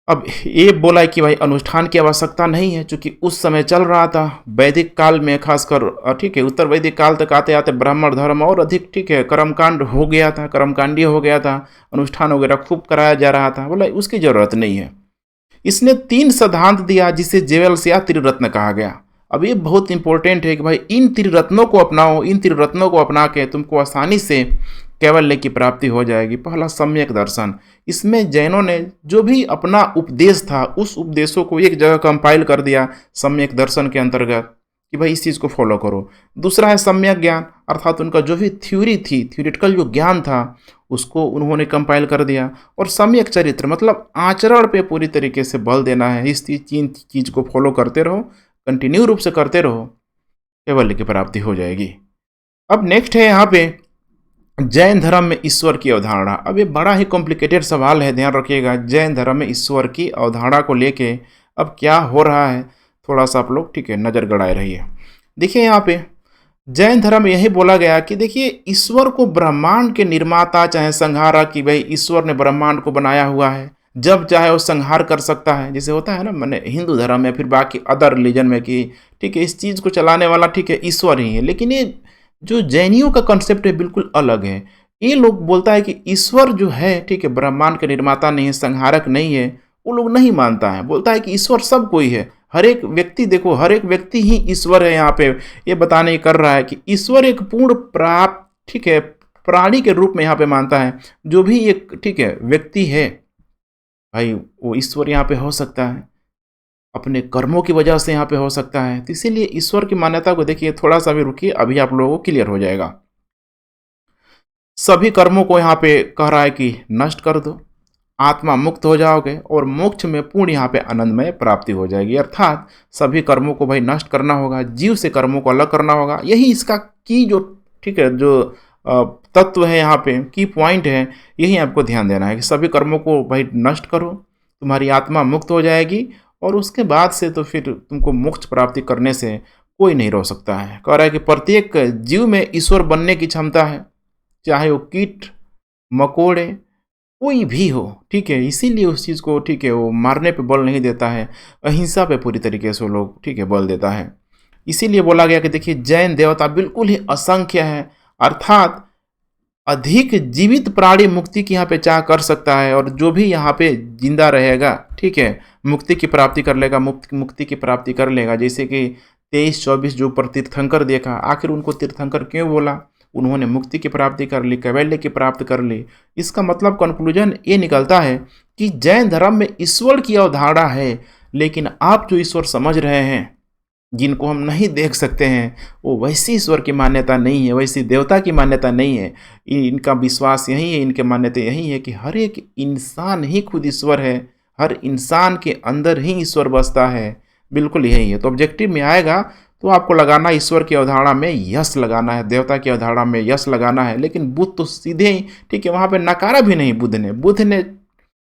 अब ये बोला है कि भाई अनुष्ठान की आवश्यकता नहीं है, क्योंकि उस समय चल रहा था वैदिक काल में, खासकर ठीक है उत्तर वैदिक काल तक आते आते ब्राह्मण धर्म और अधिक ठीक है कर्मकांड हो गया था, कर्मकांडीय हो गया था, अनुष्ठान वगैरह खूब कराया जा रहा था। बोला उसकी जरूरत नहीं है। इसने 3 सिद्धांत दिया जिसे जेवल्स या त्रिरत्न कहा गया। अब ये बहुत इंपॉर्टेंट है कि भाई इन त्रिरत्नों को अपनाओ, इन त्रिरत्नों को अपना के तुमको आसानी से कैवल्य की प्राप्ति हो जाएगी। पहला सम्यक दर्शन, इसमें जैनों ने जो भी अपना उपदेश था उस उपदेशों को एक जगह कंपाइल कर दिया सम्यक दर्शन के अंतर्गत कि भाई इस चीज़ को फॉलो करो। दूसरा है सम्यक ज्ञान, अर्थात उनका जो भी थ्योरी थी, थ्योरिटिकल जो ज्ञान था उसको उन्होंने कंपाइल कर दिया। और सम्यक चरित्र मतलब आचरण पे पूरी तरीके से बल देना है। इस चीज़ को फॉलो करते रहो, कंटिन्यू रूप से करते रहो, कैवल्य की प्राप्ति हो जाएगी। अब नेक्स्ट है यहाँ पे जैन धर्म में ईश्वर की अवधारणा। अब ये बड़ा ही कॉम्प्लिकेटेड सवाल है, ध्यान रखिएगा। जैन धर्म में ईश्वर की अवधारणा को लेके अब क्या हो रहा है, थोड़ा सा आप लोग ठीक है नज़र गड़ाए रहिए। देखिए यहाँ पे जैन धर्म में यही बोला गया कि देखिए ईश्वर को ब्रह्मांड के निर्माता चाहे संहारक, कि भाई ईश्वर ने ब्रह्मांड को बनाया हुआ है, जब चाहे वो संहार कर सकता है। जैसे होता है ना, मैंने हिंदू धर्म में फिर बाकी अदर रिलीजन में कि ठीक है इस चीज़ को चलाने वाला ठीक है ईश्वर ही है। लेकिन ये जो जैनियों का कॉन्सेप्ट है बिल्कुल अलग है। ये लोग बोलता है कि ईश्वर जो है ठीक है ब्रह्मांड के निर्माता नहीं है, संहारक नहीं है। वो लोग नहीं मानता है, बोलता है कि ईश्वर सब कोई है, हर एक व्यक्ति, देखो हर एक व्यक्ति ही ईश्वर है। यहाँ पे ये बताने कर रहा है कि ईश्वर एक पूर्ण प्राप्त ठीक है प्राणी के रूप में यहाँ पे मानता है। जो भी एक ठीक है व्यक्ति है भाई वो ईश्वर यहाँ पे हो सकता है, अपने कर्मों की वजह से यहाँ पे हो सकता है। तो इसीलिए ईश्वर की मान्यता को देखिए, थोड़ा सा भी रुकिए, अभी आप लोगों को क्लियर हो जाएगा। सभी कर्मों को यहाँ पे कह रहा है कि नष्ट कर दो, आत्मा मुक्त हो जाओगे और मोक्ष में पूर्ण यहाँ पे आनंदमय प्राप्ति हो जाएगी। अर्थात सभी कर्मों को भाई नष्ट करना होगा, जीव से कर्मों को अलग करना होगा। यही इसका की जो ठीक है जो तत्व है यहाँ पे, की पॉइंट है, यही आपको ध्यान देना है कि सभी कर्मों को भाई नष्ट करो, तुम्हारी आत्मा मुक्त हो जाएगी और उसके बाद से तो फिर तुमको मोक्ष प्राप्ति करने से कोई नहीं रोक सकता है। कह रहा है कि प्रत्येक जीव में ईश्वर बनने की क्षमता है, चाहे वो कीट मकोड़े कोई भी हो, ठीक है। इसीलिए उस चीज़ को ठीक है वो मारने पे बल नहीं देता है, अहिंसा पे पूरी तरीके से वो लोग ठीक है बल देता है। इसीलिए बोला गया कि देखिए जैन देवता बिल्कुल ही असंख्य है, अर्थात अधिक जीवित प्राणी मुक्ति की यहाँ पे चाह कर सकता है। और जो भी यहाँ पे जिंदा रहेगा ठीक है मुक्ति की प्राप्ति कर लेगा, मुक्ति की प्राप्ति कर लेगा। जैसे कि 23-24 जो पर तीर्थंकर देखा, आखिर उनको तीर्थंकर क्यों बोला? उन्होंने मुक्ति की प्राप्ति कर ली, कैवल्य की प्राप्ति कर ली। इसका मतलब कंक्लूजन ये निकलता है कि जैन धर्म में ईश्वर की अवधारणा है, लेकिन आप जो ईश्वर समझ रहे हैं जिनको हम नहीं देख सकते हैं, वो वैसी ईश्वर की मान्यता नहीं है, वैसी देवता की मान्यता नहीं है। इनका विश्वास यही है, इनके मान्यता यही है कि हर एक इंसान ही खुद ईश्वर है, हर इंसान के अंदर ही ईश्वर बसता है, बिल्कुल यही है। तो ऑब्जेक्टिव में आएगा तो आपको लगाना ईश्वर की अवधारणा में यस लगाना है, देवता की अवधारणा में यस लगाना है। लेकिन बुद्ध तो सीधे ही ठीक है वहाँ पे नकारा भी नहीं बुद्ध ने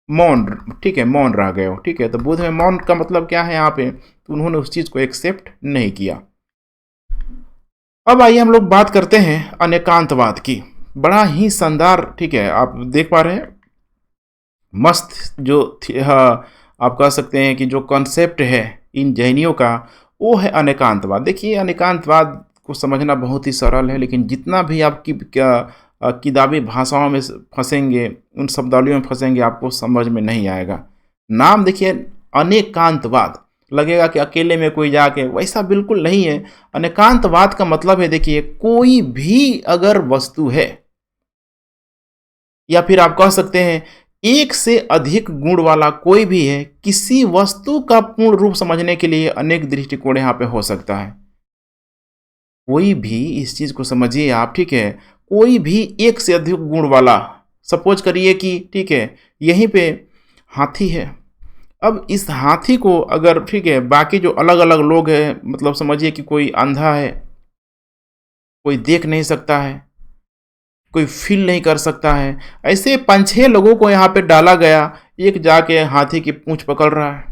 मौन, ठीक है मौन रह गए हो, ठीक है। तो बुद्ध में मौन का मतलब क्या है यहाँ पे, तो उन्होंने उस चीज़ को एक्सेप्ट नहीं किया। अब आइए हम लोग बात करते हैं अनेकांतवाद की। बड़ा ही शानदार ठीक है आप देख पा रहे हैं, मस्त जो आप कह सकते हैं कि जो कॉन्सेप्ट है इन जैनियों का, वो है अनेकांतवाद। देखिए अनेकांतवाद को समझना बहुत ही सरल है, लेकिन जितना भी आपकी किताबी भाषाओं में फंसेंगे, उन शब्दावलियों में फंसेंगे, आपको समझ में नहीं आएगा। नाम देखिए अनेकांतवाद, लगेगा कि अकेले में कोई जाके, वैसा बिल्कुल नहीं है। अनेकांतवाद का मतलब है देखिए कोई भी अगर वस्तु है, या फिर आप कह सकते हैं एक से अधिक गुण वाला कोई भी है, किसी वस्तु का पूर्ण रूप समझने के लिए अनेक दृष्टिकोण यहाँ पे हो सकता है। कोई भी, इस चीज को समझिए आप, ठीक है, कोई भी एक से अधिक गुण वाला, सपोज करिए कि ठीक है यहीं पे हाथी है। अब इस हाथी को अगर, ठीक है, बाकी जो अलग अलग लोग हैं, मतलब समझिए कि कोई अंधा है, कोई देख नहीं सकता है, कोई फील नहीं कर सकता है, ऐसे 5-6 लोगों को यहाँ पे डाला गया। एक जाके हाथी की पूंछ पकड़ रहा है,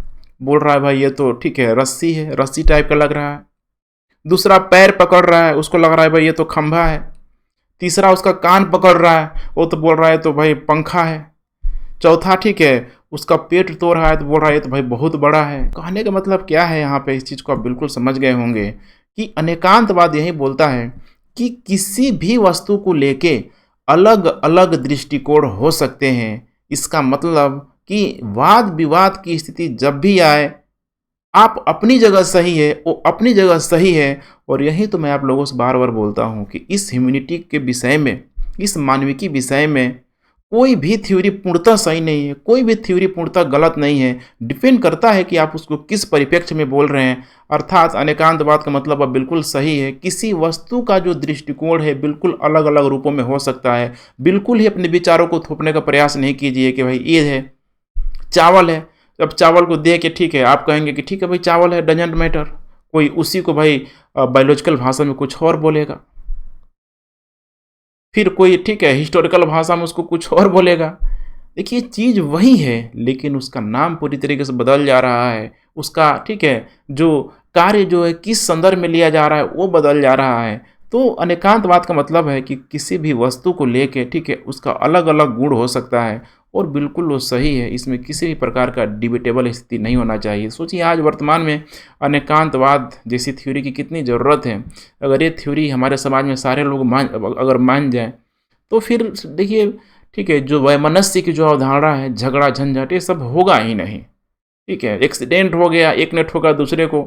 बोल रहा है भाई ये तो ठीक है रस्सी है, रस्सी टाइप का लग रहा है। दूसरा पैर पकड़ रहा है, उसको लग रहा है भाई ये तो खंभा है। तीसरा उसका कान पकड़ रहा है, वो तो बोल रहा है तो भाई पंखा है। चौथा ठीक है उसका पेट तोड़ रहा है, तो बोल रहा है तो भाई बहुत बड़ा है। कहने का मतलब क्या है यहाँ पे, इस चीज़ को आप बिल्कुल समझ गए होंगे कि अनेकांतवाद यही बोलता है कि किसी भी वस्तु को लेके अलग अलग दृष्टिकोण हो सकते हैं। इसका मतलब कि वाद विवाद की स्थिति जब भी आए, आप अपनी जगह सही है, वो अपनी जगह सही है। और यही तो मैं आप लोगों से बार बार बोलता हूँ कि इस ह्यूमैनिटी के विषय में, इस मानविकी विषय में कोई भी थ्योरी पूर्णतः सही नहीं है, कोई भी थ्योरी पूर्णतः गलत नहीं है। डिपेंड करता है कि आप उसको किस परिप्रेक्ष्य में बोल रहे हैं। अर्थात अनेकांतवाद का मतलब अब बिल्कुल सही है, किसी वस्तु का जो दृष्टिकोण है बिल्कुल अलग अलग रूपों में हो सकता है। बिल्कुल ही अपने विचारों को थोपने का प्रयास नहीं कीजिए कि भाई ये है चावल है, अब चावल को दे के ठीक है आप कहेंगे कि ठीक है भाई चावल है, डजेंट मैटर। कोई उसी को भाई बायोलॉजिकल भाषा में कुछ और बोलेगा, फिर कोई ठीक है हिस्टोरिकल भाषा में उसको कुछ और बोलेगा। देखिए चीज़ वही है, लेकिन उसका नाम पूरी तरीके से बदल जा रहा है। उसका ठीक है जो कार्य जो है किस संदर्भ में लिया जा रहा है वो बदल जा रहा है। तो अनेकांतवाद का मतलब है कि किसी भी वस्तु को लेके ठीक है उसका अलग अलग गुण हो सकता है और बिल्कुल वो सही है। इसमें किसी भी प्रकार का डिबेटेबल स्थिति नहीं होना चाहिए। सोचिए आज वर्तमान में अनेकांतवाद जैसी थ्योरी की कितनी ज़रूरत है। अगर ये थ्योरी हमारे समाज में सारे लोग मान जाएं तो फिर देखिए ठीक है जो वैमनस्य की जो अवधारणा है, झगड़ा झंझट, ये सब होगा ही नहीं। ठीक है, एक्सीडेंट हो गया, एक ने ठोका दूसरे को,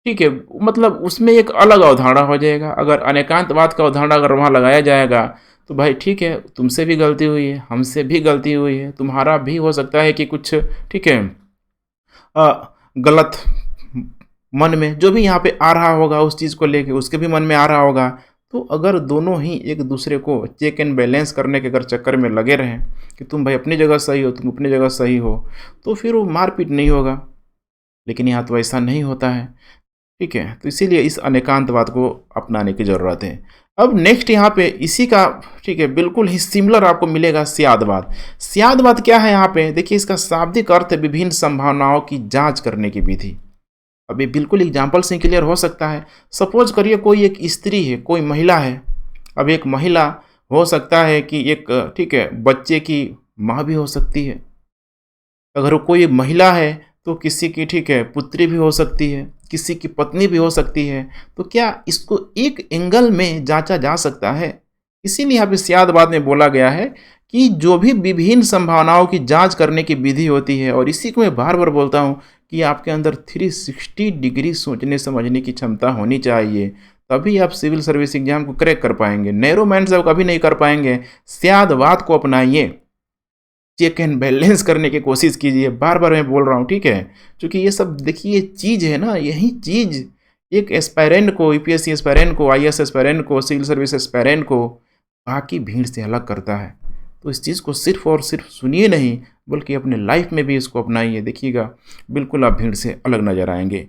ठीक है, मतलब उसमें एक अलग अवधारणा हो जाएगा। अगर अनेकांतवाद का अवधारणा अगर वहाँ लगाया जाएगा तो भाई ठीक है तुमसे भी गलती हुई है, हमसे भी गलती हुई है, तुम्हारा भी हो सकता है कि कुछ ठीक है गलत मन में जो भी यहाँ पे आ रहा होगा उस चीज़ को लेके उसके भी मन में आ रहा होगा। तो अगर दोनों ही एक दूसरे को चेक एंड बैलेंस करने के अगर चक्कर में लगे रहें कि तुम भाई अपनी जगह सही हो, तुम अपनी जगह सही हो, तो फिर वो मारपीट नहीं होगा। लेकिन यहाँ तो ऐसा नहीं होता है। ठीक है, तो इसीलिए इस अनेकांतवाद को अपनाने की ज़रूरत है। अब नेक्स्ट यहाँ पे इसी का ठीक है बिल्कुल ही सिमिलर आपको मिलेगा स्यादवाद। स्यादवाद क्या है यहाँ पे देखिए, इसका शाब्दिक अर्थ है विभिन्न संभावनाओं की जांच करने की विधि। अब ये बिल्कुल एग्जाम्पल से क्लियर हो सकता है। सपोज करिए कोई एक स्त्री है, कोई महिला है। अब एक महिला हो सकता है कि एक ठीक है बच्चे की माँ भी हो सकती है। अगर कोई महिला है तो किसी की ठीक है पुत्री भी हो सकती है, किसी की पत्नी भी हो सकती है। तो क्या इसको एक एंगल में जांचा जा सकता है? इसीलिए यहाँ पे स्यादवाद में बोला गया है कि जो भी विभिन्न संभावनाओं की जांच करने की विधि होती है, और इसी को मैं बार बार बोलता हूँ कि आपके अंदर 360 डिग्री सोचने समझने की क्षमता होनी चाहिए, तभी आप सिविल सर्विस एग्जाम को क्रैक कर पाएंगे। नैरो माइंड से आप कभी नहीं कर पाएंगे। स्यादवाद को अपनाइए, चेक एंड बैलेंस करने की कोशिश कीजिए। बार बार मैं बोल रहा हूँ, ठीक है, क्योंकि ये सब देखिए चीज़ है ना, यही चीज़ एक एस्पायरेंट को, यूपीएससी एस्पायरेंट को, आईएएस एस्पायरेंट को, सिविल सर्विस एस्पायरेंट को बाकी भीड़ से अलग करता है। तो इस चीज़ को सिर्फ और सिर्फ सुनिए नहीं, बल्कि अपने लाइफ में भी इसको अपनाइए। देखिएगा बिल्कुल आप भीड़ से अलग नजर आएंगे।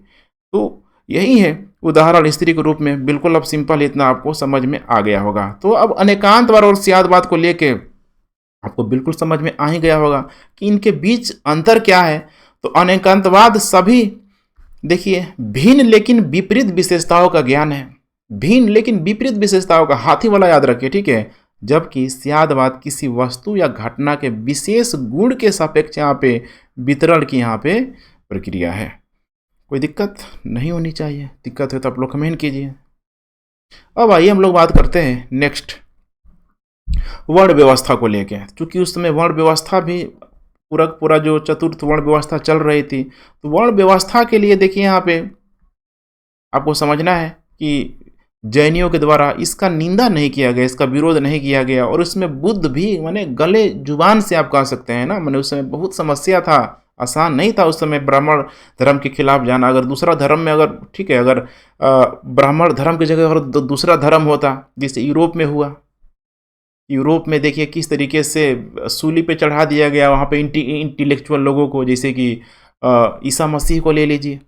तो यही है उदाहरण स्त्री के रूप में। बिल्कुल अब सिंपल इतना आपको समझ में आ गया होगा। तो अब अनेकांतवाद और स्यादवाद को लेके आपको बिल्कुल समझ में आ ही गया होगा कि इनके बीच अंतर क्या है। तो अनेकांतवाद सभी देखिए भिन्न लेकिन विपरीत विशेषताओं का ज्ञान है, भिन्न लेकिन विपरीत विशेषताओं का, हाथी वाला याद रखिए, ठीक है। जबकि स्यादवाद किसी वस्तु या घटना के विशेष गुण के सापेक्ष यहाँ पे वितरण की यहाँ पे प्रक्रिया है। कोई दिक्कत नहीं होनी चाहिए, दिक्कत है तो आप लोग कमेंट कीजिए। अब आइए हम लोग बात करते हैं नेक्स्ट वर्ण व्यवस्था को लेके, क्योंकि उस समय वर्ण व्यवस्था भी पूरा पूरा जो चतुर्थ वर्ण व्यवस्था चल रही थी, तो वर्ण व्यवस्था के लिए देखिए यहाँ पे आपको समझना है कि जैनियों के द्वारा इसका निंदा नहीं किया गया, इसका विरोध नहीं किया गया, और उसमें बुद्ध भी माने गले जुबान से आप कह सकते हैं ना, मैंने उस समय बहुत समस्या था, आसान नहीं था उस समय ब्राह्मण धर्म के खिलाफ जाना। अगर दूसरा धर्म में अगर ठीक है, अगर ब्राह्मण धर्म की जगह अगर दूसरा धर्म होता, जैसे यूरोप में हुआ, यूरोप में देखिए किस तरीके से सूली पे चढ़ा दिया गया वहाँ पे इंटेलेक्चुअल लोगों को, जैसे कि ईसा मसीह को ले लीजिए,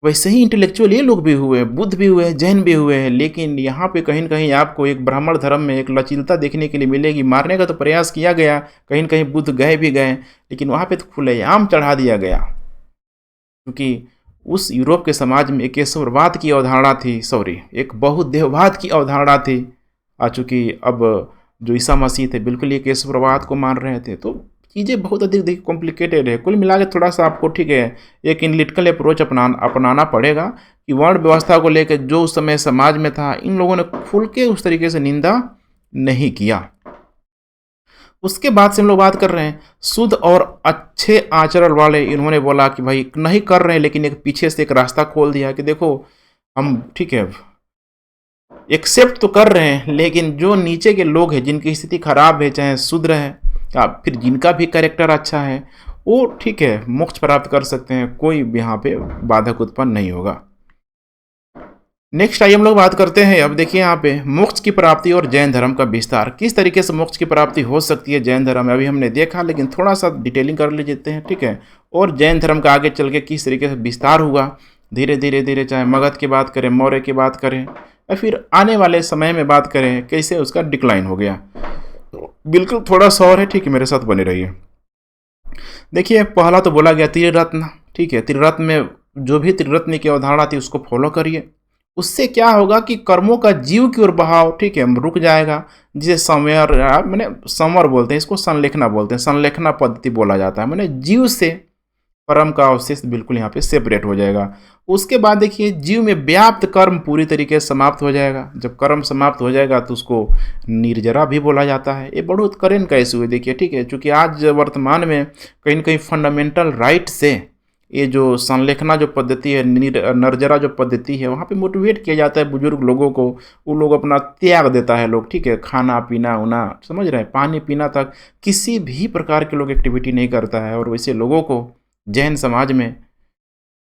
वैसे ही इंटेलेक्चुअल ये लोग भी हुए, बुद्ध भी हुए, जैन भी हुए हैं। लेकिन यहाँ पे कहीं न कहीं आपको एक ब्राह्मण धर्म में एक लचीलता देखने के लिए मिलेगी। मारने का तो प्रयास किया गया, कहीं न कहीं बुद्ध गए भी गए, लेकिन वहाँ पे तो खुलेआम चढ़ा दिया गया, क्योंकि उस यूरोप के समाज में एक ईश्वरवाद की अवधारणा थी, सॉरी एक बहुदेववाद की अवधारणा थी। चूँकि अब जो ईसा मसीह थे बिल्कुल एक ईश्वरवाद को मान रहे थे, तो चीज़ें बहुत अधिक देखिए कॉम्प्लिकेटेड है। कुल मिला के थोड़ा सा आपको ठीक है एक एनालिटिकल अप्रोच अपनाना पड़ेगा कि वर्ण व्यवस्था को लेकर जो उस समय समाज में था, इन लोगों ने खुल के उस तरीके से निंदा नहीं किया। उसके बाद से हम लोग बात कर रहे हैं शुद्ध और अच्छे आचरण वाले। इन्होंने बोला कि भाई नहीं कर रहे हैं, लेकिन एक पीछे से एक रास्ता खोल दिया कि देखो हम ठीक है एक्सेप्ट तो कर रहे हैं, लेकिन जो नीचे के लोग हैं जिनकी स्थिति खराब है, चाहे शूद्र है या फिर जिनका भी कैरेक्टर अच्छा है, वो ठीक है मोक्ष प्राप्त कर सकते हैं, कोई भी यहाँ पे बाधक उत्पन्न नहीं होगा। नेक्स्ट आइए हम लोग बात करते हैं, अब देखिए यहाँ पे मोक्ष की प्राप्ति और जैन धर्म का विस्तार। किस तरीके से मोक्ष की प्राप्ति हो सकती है जैन धर्म में, अभी हमने देखा, लेकिन थोड़ा सा डिटेलिंग कर लेते हैं, ठीक है। और जैन धर्म का आगे चल के किस तरीके से विस्तार हुआ धीरे धीरे धीरे, चाहे मगध की बात करें, मौर्य की बात करें, या फिर आने वाले समय में बात करें कैसे उसका डिक्लाइन हो गया। बिल्कुल थोड़ा सा और है, ठीक है, मेरे साथ बने रहिए। देखिए पहला तो बोला गया त्रिरत्न, ठीक है, त्रिरत्न में जो भी त्रिरत्न की अवधारणा थी उसको फॉलो करिए। उससे क्या होगा कि कर्मों का जीव की ओर बहाव ठीक है रुक जाएगा, जिसे संवर मैंने संवर बोलते हैं, इसको संलेखना बोलते हैं, संलेखना पद्धति बोला जाता है, मैंने जीव से कर्म का अवशेष बिल्कुल यहाँ पे सेपरेट हो जाएगा। उसके बाद देखिए जीव में व्याप्त कर्म पूरी तरीके से समाप्त हो जाएगा। जब कर्म समाप्त हो जाएगा तो उसको निर्जरा भी बोला जाता है। ये बहुत करेंट कैसे हुए देखिए, ठीक है, क्योंकि आज वर्तमान में कहीं न कहीं फंडामेंटल राइट से ये जो संलेखना जो पद्धति है, निर्जरा जो पद्धति है, वहाँ पे मोटिवेट किया जाता है बुजुर्ग लोगों को। वो लोग अपना त्याग देता है लोग, ठीक है, खाना पीना उना समझ रहे हैं, पानी पीना तक किसी भी प्रकार के लोग एक्टिविटी नहीं करता है, और वैसे लोगों को जैन समाज में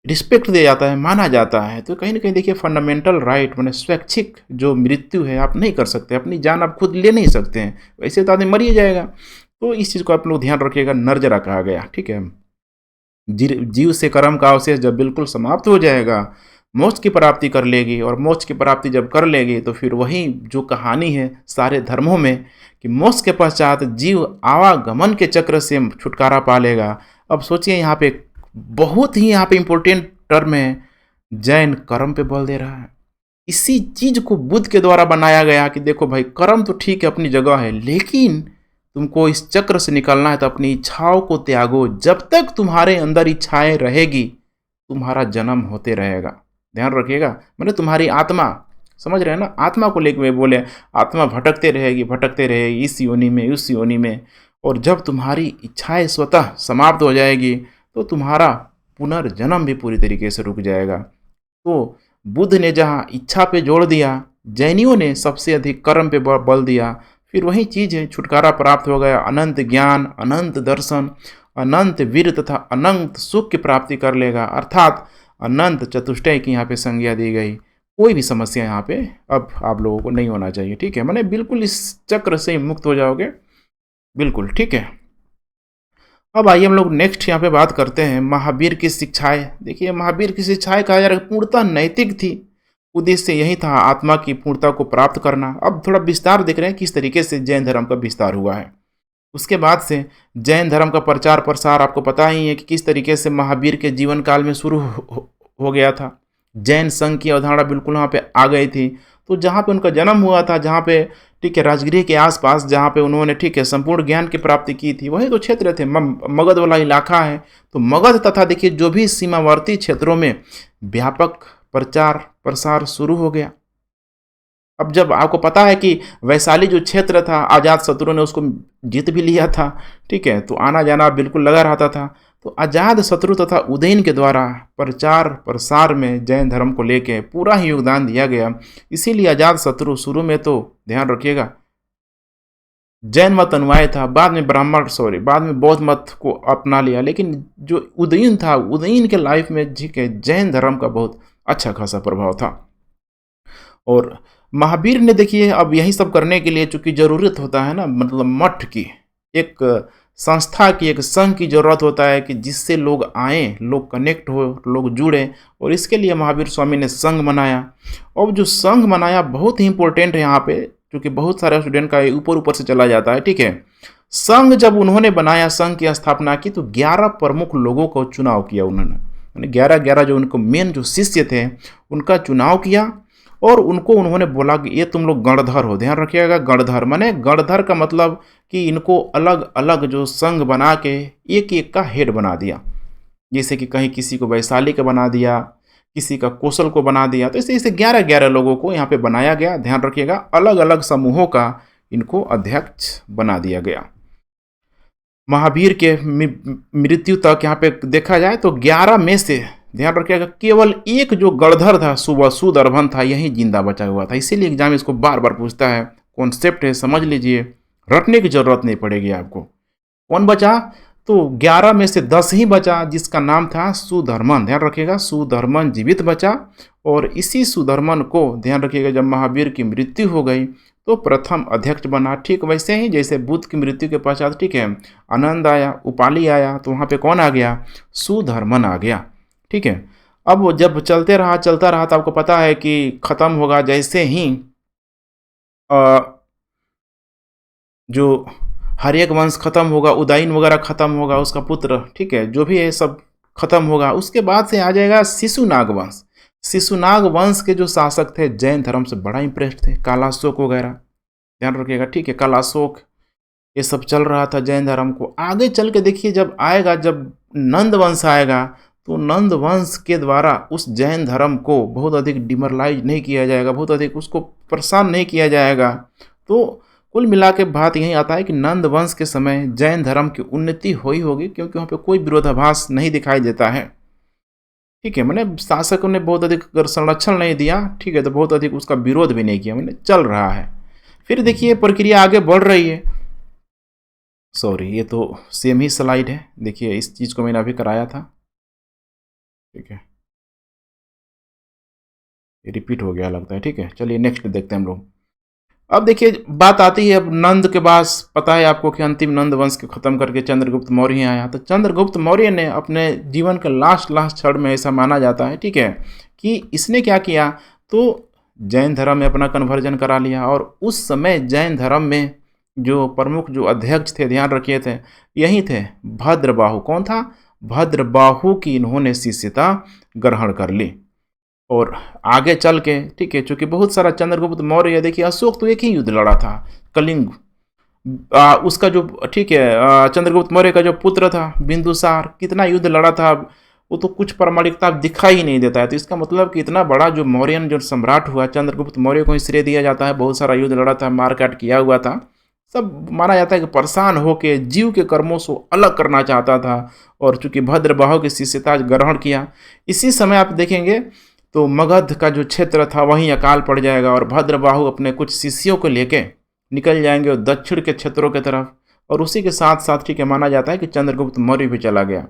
रिस्पेक्ट दिया जाता है, माना जाता है। तो कहीं ना कहीं देखिए फंडामेंटल राइट मैंने स्वैच्छिक जो मृत्यु है आप नहीं कर सकते, अपनी जान आप खुद ले नहीं सकते हैं, वैसे तो आदमी मर ही जाएगा। तो इस चीज़ को आप लोग ध्यान रखिएगा, नर्जरा कहा गया, ठीक है। जीव से कर्म का अवशेष जब बिल्कुल समाप्त हो जाएगा, मोक्ष की प्राप्ति कर लेगी, और मोक्ष की प्राप्ति जब कर लेगी तो फिर वही जो कहानी है सारे धर्मों में कि मोक्ष के पश्चात जीव आवागमन के चक्र से छुटकारा पा लेगा। अब सोचिए यहाँ पे बहुत ही यहाँ पे इम्पोर्टेंट टर्म है, जैन कर्म पे बल दे रहा है। इसी चीज को बुद्ध के द्वारा बनाया गया कि देखो भाई कर्म तो ठीक है अपनी जगह है, लेकिन तुमको इस चक्र से निकलना है तो अपनी इच्छाओं को त्यागो। जब तक तुम्हारे अंदर इच्छाएं रहेगी तुम्हारा जन्म होते रहेगा। ध्यान रखिएगा, मैंने तुम्हारी आत्मा, समझ रहे हैं ना, आत्मा को लेकर बोले आत्मा भटकते रहेगी इस योनि में उस योनि में, और जब तुम्हारी इच्छाएं स्वतः समाप्त हो जाएगी तो तुम्हारा पुनर्जन्म भी पूरी तरीके से रुक जाएगा। तो बुद्ध ने जहाँ इच्छा पे जोड़ दिया, जैनियों ने सबसे अधिक कर्म पे बल दिया। फिर वही चीज़ है, छुटकारा प्राप्त हो गया, अनंत ज्ञान, अनंत दर्शन, अनंत वीर तथा अनंत सुख की प्राप्ति कर लेगा, अर्थात अनंत चतुष्टय की यहाँ पे संज्ञा दी गई। कोई भी समस्या यहाँ पे अब आप लोगों को नहीं होना चाहिए, ठीक है, मैंने बिल्कुल इस चक्र से मुक्त हो जाओगे बिल्कुल, ठीक है। अब आइए हम लोग नेक्स्ट यहाँ पे बात करते हैं महावीर की शिक्षाएं। देखिए महावीर की शिक्षाएं कहा जा रहा है पूर्णतः नैतिक थी, उद्देश्य यही था आत्मा की पूर्णता को प्राप्त करना। अब थोड़ा विस्तार देख रहे हैं किस तरीके से जैन धर्म का विस्तार हुआ है। उसके बाद से जैन धर्म का प्रचार प्रसार आपको पता ही है कि किस तरीके से महावीर के जीवन काल में शुरू हो गया था। जैन संघ की अवधारणा बिल्कुल वहाँ पे आ गई थी। तो जहाँ पे उनका जन्म हुआ था, जहाँ पे ठीक है राजगृह के आसपास जहाँ पे उन्होंने ठीक है संपूर्ण ज्ञान की प्राप्ति की थी, वही तो क्षेत्र थे, मगध वाला इलाका है। तो मगध तथा देखिए जो भी सीमावर्ती क्षेत्रों में व्यापक प्रचार प्रसार शुरू हो गया। अब जब आपको पता है कि वैशाली जो क्षेत्र था, अजात शत्रु ने उसको जीत भी लिया था, ठीक है, तो आना जाना बिल्कुल लगा रहता था। तो अजात शत्रु तथा उदयन के द्वारा प्रचार प्रसार में जैन धर्म को लेके पूरा ही योगदान दिया गया। इसीलिए अजात शत्रु शुरू में तो ध्यान रखिएगा जैन मत अनुयायी था, बाद में बौद्ध मत को अपना लिया। लेकिन जो उदयन था, उदयन के लाइफ में ठीक है जैन धर्म का बहुत अच्छा खासा प्रभाव था। और महावीर ने देखिए अब यही सब करने के लिए चूंकि ज़रूरत होता है ना, मतलब मठ की, एक संस्था की, एक संघ की ज़रूरत होता है कि जिससे लोग आएँ, लोग कनेक्ट हो, लोग जुड़े। और इसके लिए महावीर स्वामी ने संघ बनाया। और जो संघ बनाया बहुत ही इंपॉर्टेंट है यहाँ पे, क्योंकि बहुत सारे स्टूडेंट का ऊपर ऊपर से चला जाता है, ठीक है। संघ जब उन्होंने बनाया, संघ की स्थापना की, तो 11 प्रमुख लोगों को चुनाव किया उन्होंने। 11 जो उनको मेन जो शिष्य थे उनका चुनाव किया। और उनको उन्होंने बोला कि ये तुम लोग गणधर हो। ध्यान रखिएगा, गणधर माने, गणधर का मतलब कि इनको अलग अलग जो संघ बना के एक एक का हेड बना दिया। जैसे कि कहीं किसी को वैशाली का बना दिया, किसी का कौशल को बना दिया। तो इसे 11 लोगों को यहाँ पे बनाया गया। ध्यान रखिएगा, अलग अलग समूहों का इनको अध्यक्ष बना दिया गया। महावीर के मृत्यु तक यहाँ पे देखा जाए तो 11 में से ध्यान रखिएगा केवल एक जो गणधर था, सुदर्भन था, यही जिंदा बचा हुआ था। इसीलिए एग्जाम इसको बार बार पूछता है। कॉन्सेप्ट है, समझ लीजिए, रटने की जरूरत नहीं पड़ेगी आपको। कौन बचा? तो 11 में से 10 ही बचा, जिसका नाम था सुधर्मन। ध्यान रखिएगा, सुधर्मन जीवित बचा। और इसी सुधर्मन को ध्यान रखिएगा जब महावीर की मृत्यु हो गई तो प्रथम अध्यक्ष बना। ठीक वैसे ही जैसे बुद्ध की मृत्यु के पश्चात ठीक है आनंद आया, उपाली आया, तो वहाँ पे कौन आ गया? सुधर्मन आ गया। ठीक है, अब वो जब चलता रहा तो आपको पता है कि खत्म होगा जैसे ही जो हर्यक वंश खत्म होगा, उदयन वगैरह खत्म होगा, उसका पुत्र ठीक है जो भी है सब खत्म होगा। उसके बाद से आ जाएगा शिशुनाग वंश। शिशुनाग वंश के जो शासक थे जैन धर्म से बड़ा इंप्रेस्ड थे, कालाशोक वगैरह। ध्यान रखिएगा, ठीक है, कालाशोक ये सब चल रहा था जैन धर्म को। आगे चल के देखिए जब आएगा, जब नंद वंश आएगा, तो नंद वंश के द्वारा उस जैन धर्म को बहुत अधिक डिमोरलाइज नहीं किया जाएगा, बहुत अधिक उसको परेशान नहीं किया जाएगा। तो कुल मिला के बात यही आता है कि नंद वंश के समय जैन धर्म की उन्नति हुई होगी, क्योंकि वहाँ पे कोई विरोधाभास नहीं दिखाई देता है। ठीक है, मैंने शासकों ने बहुत अधिक अगर संरक्षण नहीं दिया, ठीक है, तो बहुत अधिक उसका विरोध भी नहीं किया, मैंने चल रहा है। फिर देखिए प्रक्रिया आगे बढ़ रही है। सॉरी, ये तो सेम ही स्लाइड है, देखिए इस चीज़ को मैंने अभी कराया था, ठीक है, ये रिपीट हो गया लगता है। ठीक है, चलिए नेक्स्ट देखते हैं हम लोग। अब देखिए बात आती है अब नंद के पास। पता है आपको कि अंतिम नंद वंश को खत्म करके चंद्रगुप्त मौर्य आया। तो चंद्रगुप्त मौर्य ने अपने जीवन के लास्ट क्षण में, ऐसा माना जाता है ठीक है, कि इसने क्या किया, तो जैन धर्म में अपना कन्वर्जन करा लिया। और उस समय जैन धर्म में जो प्रमुख जो अध्यक्ष थे, ध्यान रखिए, थे यही थे भद्रबाहु। कौन था? भद्रबाहु की इन्होंने शिष्यता ग्रहण कर ली। और आगे चल के ठीक है, चूंकि बहुत सारा चंद्रगुप्त मौर्य, देखिए अशोक तो एक ही युद्ध लड़ा था, कलिंग। उसका जो ठीक है चंद्रगुप्त मौर्य का जो पुत्र था बिंदुसार, कितना युद्ध लड़ा था, वो तो कुछ प्रामाणिकता दिखाई नहीं देता है। तो इसका मतलब कि इतना बड़ा जो मौर्यन जो सम्राट हुआ, चंद्रगुप्त मौर्य को ही श्रेय दिया जाता है। बहुत सारा युद्ध लड़ा था, मारकाट किया हुआ था, सब माना जाता है कि परेशान होकर जीव के कर्मों से अलग करना चाहता था। और चूंकि भद्रबाहु की शिष्यता ग्रहण किया, इसी समय आप देखेंगे तो मगध का जो क्षेत्र था वहीं अकाल पड़ जाएगा। और भद्रबाहु अपने कुछ शिष्यों को लेके निकल जाएंगे दक्षिण के क्षेत्रों की तरफ। और उसी के साथ साथ ठीक है माना जाता है कि चंद्रगुप्त मौर्य भी चला गया।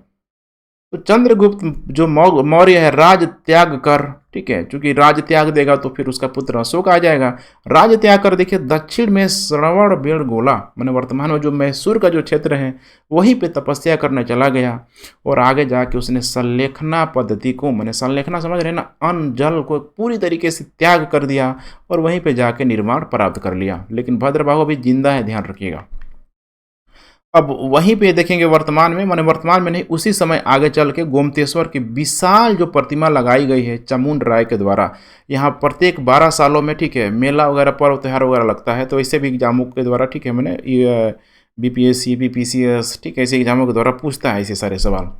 तो चंद्रगुप्त जो मौर्य है राज त्याग कर, ठीक है, चूंकि राज त्याग देगा तो फिर उसका पुत्र अशोक आ जाएगा। राज त्याग कर देखिए दक्षिण में श्रवण बेलगोला, मैंने वर्तमान में जो मैसूर का जो क्षेत्र है वहीं पे तपस्या करने चला गया। और आगे जाके उसने संलेखना पद्धति को, मैंने संलेखना समझ रहे ना, अन्न जल को पूरी तरीके से त्याग कर दिया और वहीं पे जाके निर्माण प्राप्त कर लिया। लेकिन भद्रबाहु अभी जिंदा है, ध्यान रखिएगा। अब वहीं पे देखेंगे वर्तमान में, माने वर्तमान में नहीं, उसी समय आगे चल के गोमतेश्वर की विशाल जो प्रतिमा लगाई गई है चामुंड राय के द्वारा। यहाँ प्रत्येक 12 सालों में, ठीक है, मेला वगैरह पर्व त्योहार वगैरह लगता है, तो ऐसे भी एग्जामों के द्वारा, ठीक है, मैंने ये बीपीएससी बीपीसीएस, ठीक है, ऐसे एग्जामों के द्वारा पूछता है ऐसे सारे सवाल।